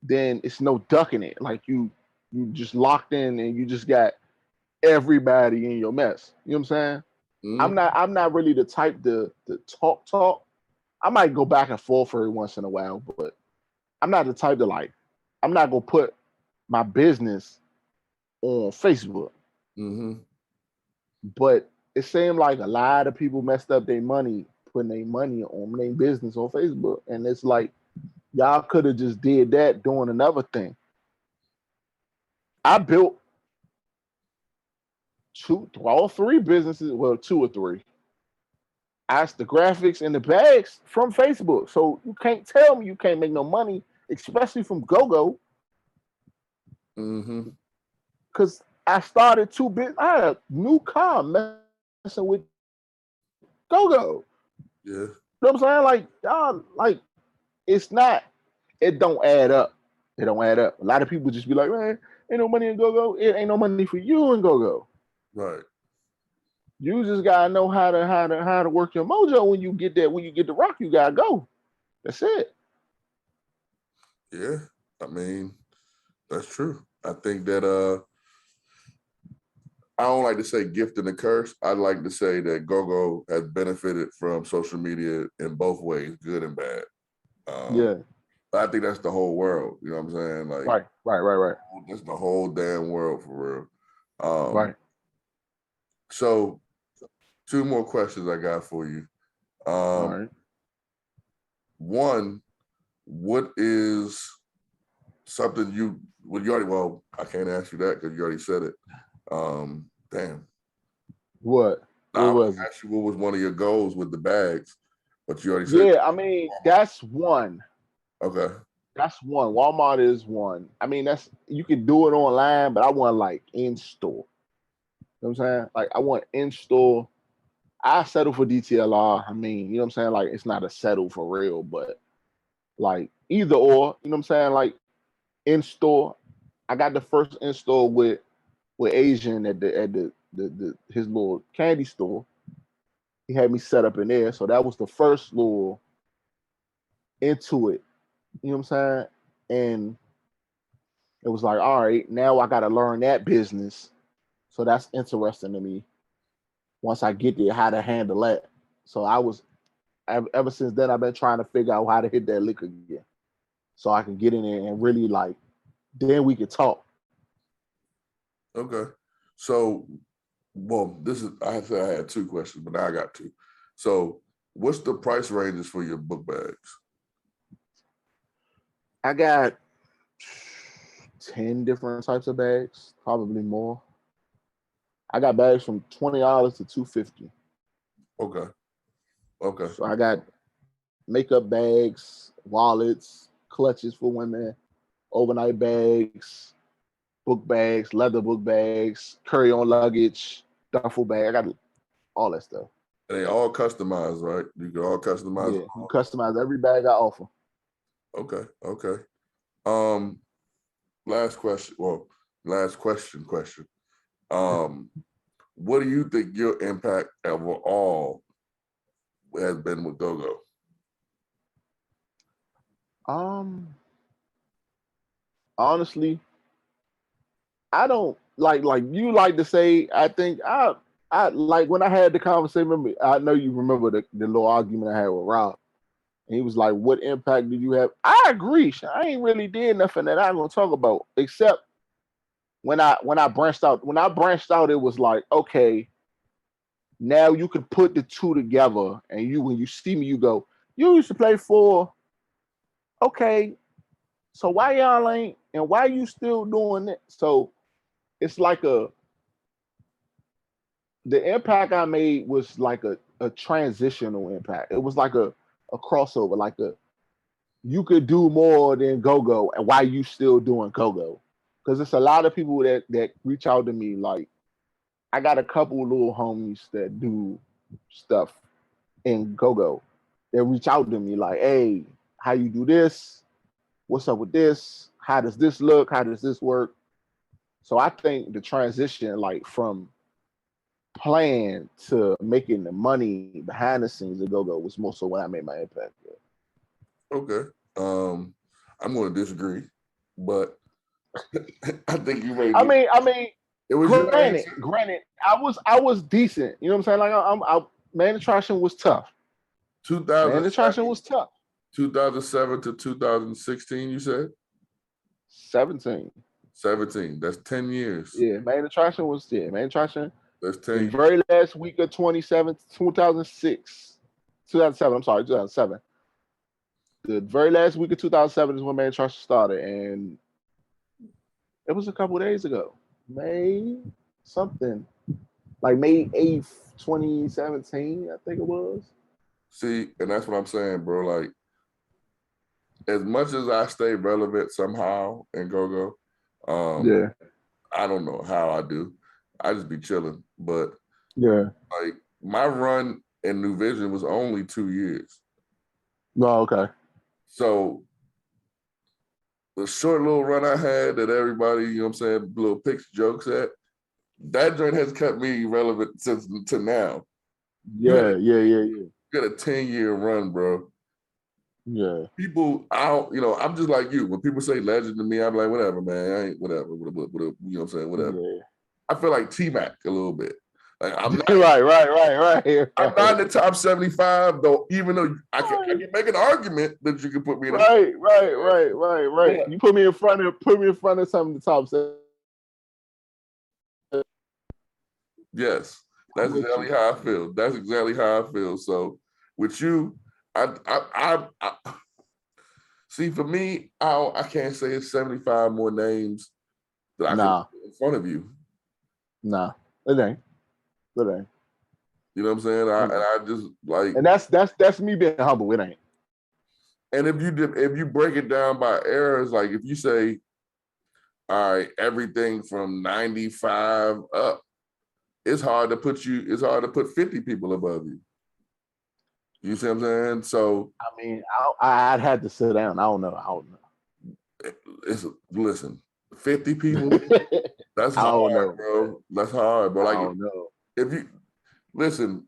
then it's no ducking it. Like you just locked in and you just got everybody in your mess. You know what I'm saying? I'm not really the type to talk. I might go back and forth every once in a while, but I'm not the type to like, I'm not gonna put my business on Facebook. But it seemed like a lot of people messed up their money, putting their money on their business on Facebook. And it's like, y'all could have just did that doing another thing. I built all three businesses, well, 2 or 3. Asked the graphics and the bags from Facebook. So you can't tell me you can't make no money, especially from Gogo. Because I started 2 bits. I had a new car messing with Gogo. Yeah. You know what I'm saying? Like, y'all, like, it don't add up. It don't add up. A lot of people just be like, man, ain't no money in Gogo. It ain't no money for you in Gogo. Right. You just gotta know how to work your mojo when you get the rock, you gotta go. That's it. Yeah, I mean, that's true. I think that I don't like to say gift and a curse. I like to say that Gogo has benefited from social media in both ways, good and bad. But I think that's the whole world. You know what I'm saying? Like, right. That's the whole damn world for real. Right. So 2 more questions I got for you. All right. One, what is something you already, well, I can't ask you that because you already said it. Damn. What? I was ask you what was one of your goals with the bags, but you already said. Yeah, I mean, that's one. Okay. That's one. Walmart is one. I mean, you can do it online, but I want like in store. You know what I'm saying? Like I want in store. I settle for DTLR. I mean, you know what I'm saying? Like, it's not a settle for real, but like either or, you know what I'm saying? Like in store, I got the first in store with Asian at the his little candy store. He had me set up in there, so that was the first little into it. You know what I'm saying? And it was like, all right, now I got to learn that business. So that's interesting to me. Once I get there, how to handle that. So I was ever since then I've been trying to figure out how to hit that lick again, so I can get in there and really like. Then we could talk. Okay. So, well, this is I said I had two questions, but now I got two. So, what's the price ranges for your book bags? I got 10 different types of bags, probably more. I got bags from $20 to $250. Okay. Okay. So I got makeup bags, wallets, clutches for women, overnight bags, book bags, leather book bags, carry-on luggage, duffel bag. I got all that stuff. And they all customized, right? You can all customize. Yeah, you customize every bag I offer. Okay. Okay. Um, last question. Well, last question. What do you think your impact overall has been with Gogo? Honestly, I don't like you like to say. I think I like when I had the conversation. Remember, I know you remember the little argument I had with Rob. And he was like, "What impact did you have?" I agree. I ain't really did nothing that I'm gonna talk about, except when I branched out. When I branched out, it was like, okay, now you can put the two together, and you when you see me, you go, "You used to play for." Okay, so why y'all ain't and why you still doing it? So it's like the impact I made was like a transitional impact. It was like a crossover, like you could do more than Gogo, and why you still doing Gogo? Because it's a lot of people that reach out to me. Like I got a couple little homies that do stuff in Gogo. They reach out to me like, "Hey, how you do this? What's up with this? How does this look? How does this work?" So I think the transition, like from playing to making the money behind the scenes of Go-Go was more so when I made my impact. Okay. I'm going to disagree, but I think you made it. I mean, It was your granted, answer. I was decent. You know what I'm saying? Like man attraction was tough. Man 2007, attraction was tough. 2007 to 2016, you said? 17. 17. That's 10 years. Yeah, man attraction was man attraction. That's 10 The years. very last week of 2006, 2007. I'm sorry, 2007. The very last week of 2007 is when man attraction started, and it was a couple days ago. May something. Like May 8th, 2017, I think it was. See, and that's what I'm saying, bro. Like, as much as I stay relevant somehow in Gogo, Yeah. I don't know how I do. I just be chilling. But Yeah. like my run in New Vision was only 2 years. No, okay. So the short little run I had that everybody, you know what I'm saying, little picks jokes at, that joint has kept me relevant since to now. Yeah. You got a 10-year run, bro. Yeah. People out, I'm just like you. When people say legend to me, I'm like, whatever, man. I ain't whatever. You know what I'm saying? Whatever. Yeah. I feel like T-Mac a little bit. Like I'm not right. I'm not in the top 75 though, even though I can make an argument that you can put me in the Right. but You put me in front of some of the top seven. yes, I'm that's with exactly you. how I feel. That's exactly how I feel. So with you, I see for me, I can't say it's 75 more names that I can Nah, put in front of you. nah. It ain't. It ain't. You know what I'm saying? And I just like, And that's me being humble. It ain't. and if you break it down by eras, like if you say, all right, everything from 95 up, it's hard to put 50 people above you. You see what I'm saying? So I mean, I'd had to sit down. I don't know. listen, 50 people, that's I don't hard, know. bro. That's hard, bro. I Like don't know. if you listen,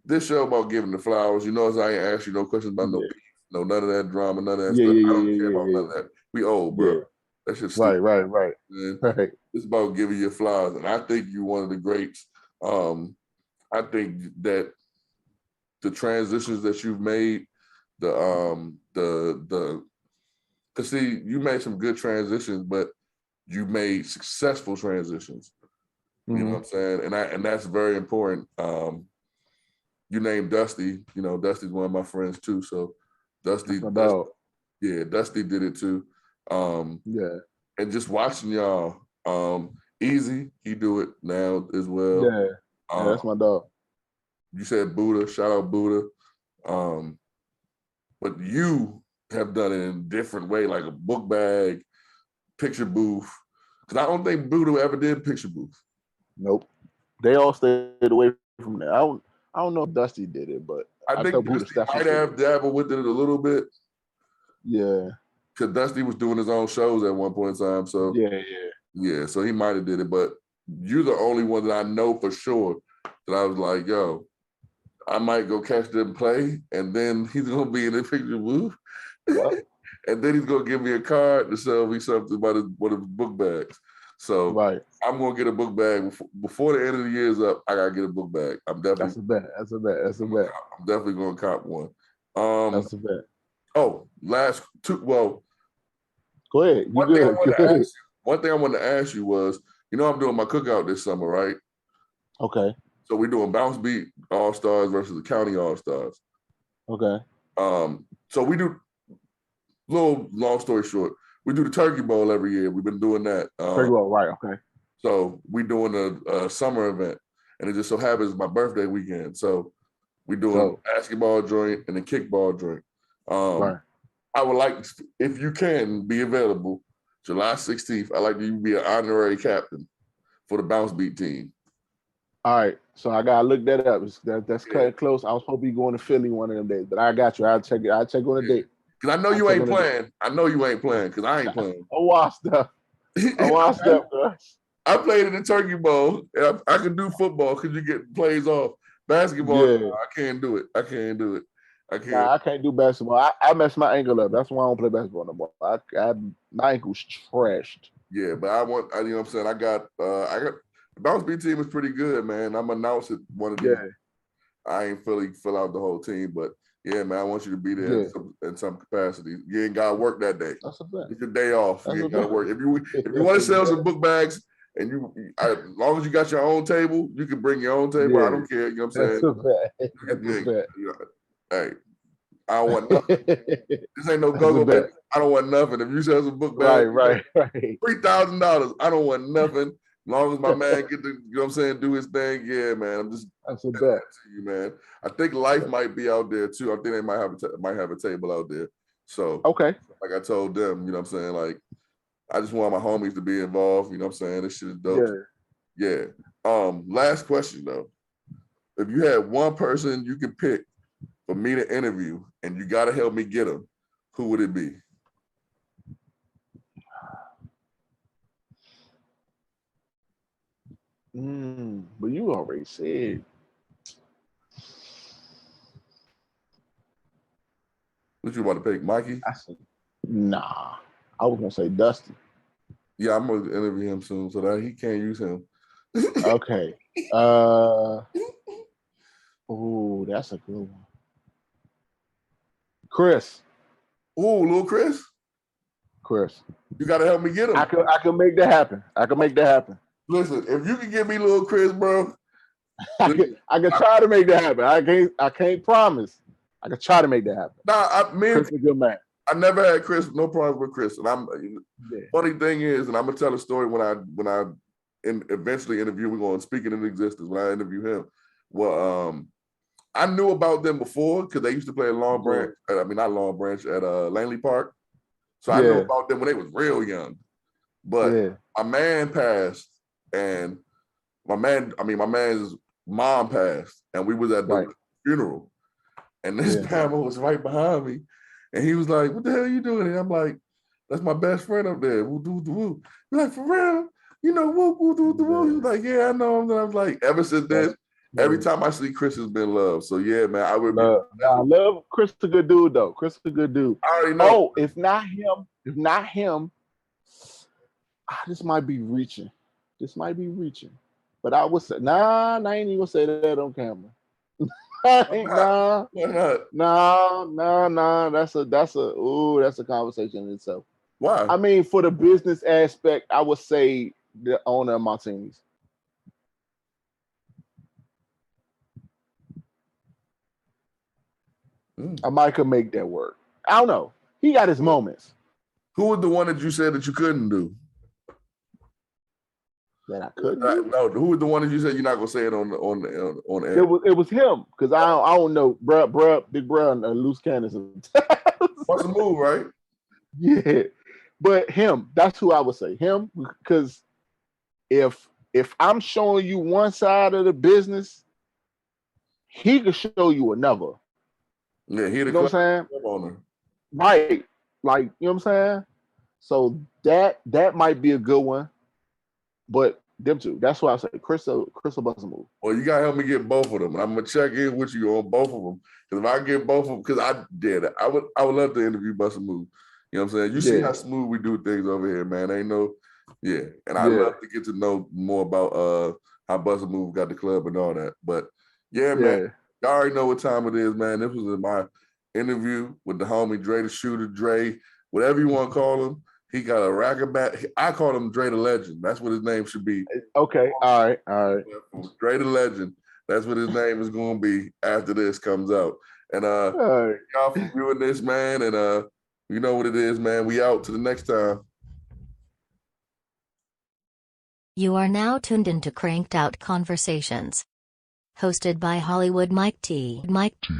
this show about giving the flowers, you notice I ain't asked you no questions about no Yeah. beef, no none of that drama, none of that Yeah, stuff. yeah, I yeah, don't care yeah, about yeah, none of that. We old, yeah. bro. That shit's Right, stupid, right. man. Right. It's about giving you flowers, and I think you one of the greats. I think that the transitions that you've made, cause see, you made some good transitions, but you made successful transitions. You know what I'm saying? And that's very important. You named Dusty, Dusty's one of my friends too. So Dusty, Dusty did it too. Yeah. And just watching y'all, Easy, he do it now as well. Yeah. Yeah, that's my dog. You said Buddha, shout out Buddha. But you have done it in a different way, like a book bag, picture booth. Because I don't think Buddha ever did picture booth. Nope. They all stayed away from that. I don't know if Dusty did it, but I think Dusty might have dabbled with it a little bit. Yeah. Because Dusty was doing his own shows at one point in time. So yeah, so he might have did it. But you're the only one that I know for sure that I was like, yo, I might go catch them play, and then he's gonna be in the picture booth. Yep. And then he's gonna give me a card to sell me something about one of his book bags. So I'm gonna get a book bag before the end of the year is up. I gotta get a book bag. I'm definitely That's a bet. I'm definitely gonna cop one. That's a bet. Oh, last two. Well, go ahead. One thing I wanted to ask you was, I'm doing my cookout this summer, right? Okay. So we're doing Bounce Beat All Stars versus the County All Stars. Okay. So we do. Long story short, we do the Turkey Bowl every year. We've been doing that. Turkey Bowl, right? Okay. So we're doing a summer event, and it just so happens my birthday weekend. So we're doing a basketball joint and a kickball joint. Right. I would like, if you can be available, July 16th, I'd like you to be an honorary captain for the Bounce Beat team. All right. So I gotta look that up. That's cutting close. I was supposed to be going to Philly one of them days, but I got you. I'll check on the date. Because I know you ain't playing. I know you ain't playing because I ain't playing. I washed up. I played in the Turkey Bowl. And I can do football because you get plays off. Basketball, I can't do it. I can't. Nah, I can't do basketball. I messed my ankle up. That's why I don't play basketball no more. My ankle's trashed. Yeah, but you know what I'm saying? I got the Bounce Beat team is pretty good, man. I'm announcing one of these. I ain't fill out the whole team, but yeah, man, I want you to be there in some capacity. You ain't got to work that day. That's a bet. It's your day off. You ain't got to work. If you want to sell some book bags, and as long as you got your own table, you can bring your own table. I don't care. You know what I'm saying? That's a bet. Hey, I don't want nothing. This ain't no Gogo bet. I don't want nothing. If you sell some book bags, right. $3,000. I don't want nothing. As long as my man get to, you know what I'm saying, do his thing, yeah, man. I'm just that's a bet to you, man. I think Life might be out there too. I think they might have a table out there. So like I told them, you know what I'm saying, like I just want my homies to be involved. You know what I'm saying? This shit is dope. Yeah. Last question though. If you had one person you could pick for me to interview, and you got to help me get them, who would it be? But you already said. What you want to pick, Mikey? I said, nah. I was gonna say Dusty. Yeah, I'm gonna interview him soon so that he can't use him. Okay. Oh, that's a good one. Chris. Oh, little Chris. You gotta help me get him. I can make that happen. Listen, if you can get me little Chris, bro. I can try to make that happen. I can't promise. I can try to make that happen. Chris is a good man. I never had Chris, no problem with Chris. And funny thing is, and I'm gonna tell a story when I eventually interview, we're going Speaking in Existence when I interview him. Well, I knew about them before because they used to play at Long Branch. Not Long Branch, at Langley Park. So I knew about them when they was real young. But my man passed, and my man's mom passed, and we was at the Right. funeral, and this Yeah. Bama was right behind me, and he was like, "What the hell are you doing?" And I'm like, "That's my best friend up there." Woo, woo, woo. He's like, "For real? You know, woo, woo, woo, woo." He was like, "Yeah, I know him." And I was like, ever since then, every time I see Chris has been loved. So yeah, man, I would be. I love Chris. A good dude though. Chris a good dude. I already know. Oh, if not him, this might be reaching. But I would say, I ain't even gonna say that on camera. Nah. Why not? That's a conversation in itself. Why? I mean, for the business aspect, I would say the owner of Martinis. I might could make that work. I don't know. He got his moments. Who was the one that you said that you couldn't do? That I couldn't do? No, who was the one that you said you're not gonna say it on air? It was him because I don't know, big bro, and loose cannons. What's the move, right? Yeah, but him. That's who I would say. Him, because if I'm showing you one side of the business, he could show you another. Yeah, he you know what I'm saying? Owner. Right, like you know what I'm saying. So that might be a good one, but them two. That's why I say Chris will bust a move. Well, you gotta help me get both of them, and I'm gonna check in with you on both of them. Because if I get both of them, because I did, I would love to interview Bust a Move. You know what I'm saying? You see how smooth we do things over here, man. Ain't no, and I love to get to know more about how Bust a Move got the club and all that. But man, y'all already know what time it is, man. This was my interview with the homie Dre the Shooter, Dre, whatever you want to call him. He got a racket back. I call him Dre the Legend. That's what his name should be. Okay, all right. Dre the Legend. That's what his name is going to be after this comes out. And y'all for viewing this, man. And you know what it is, man. We out to the next time. You are now tuned into Cranked Out Conversations, hosted by Hollywood Mike T. Mike T.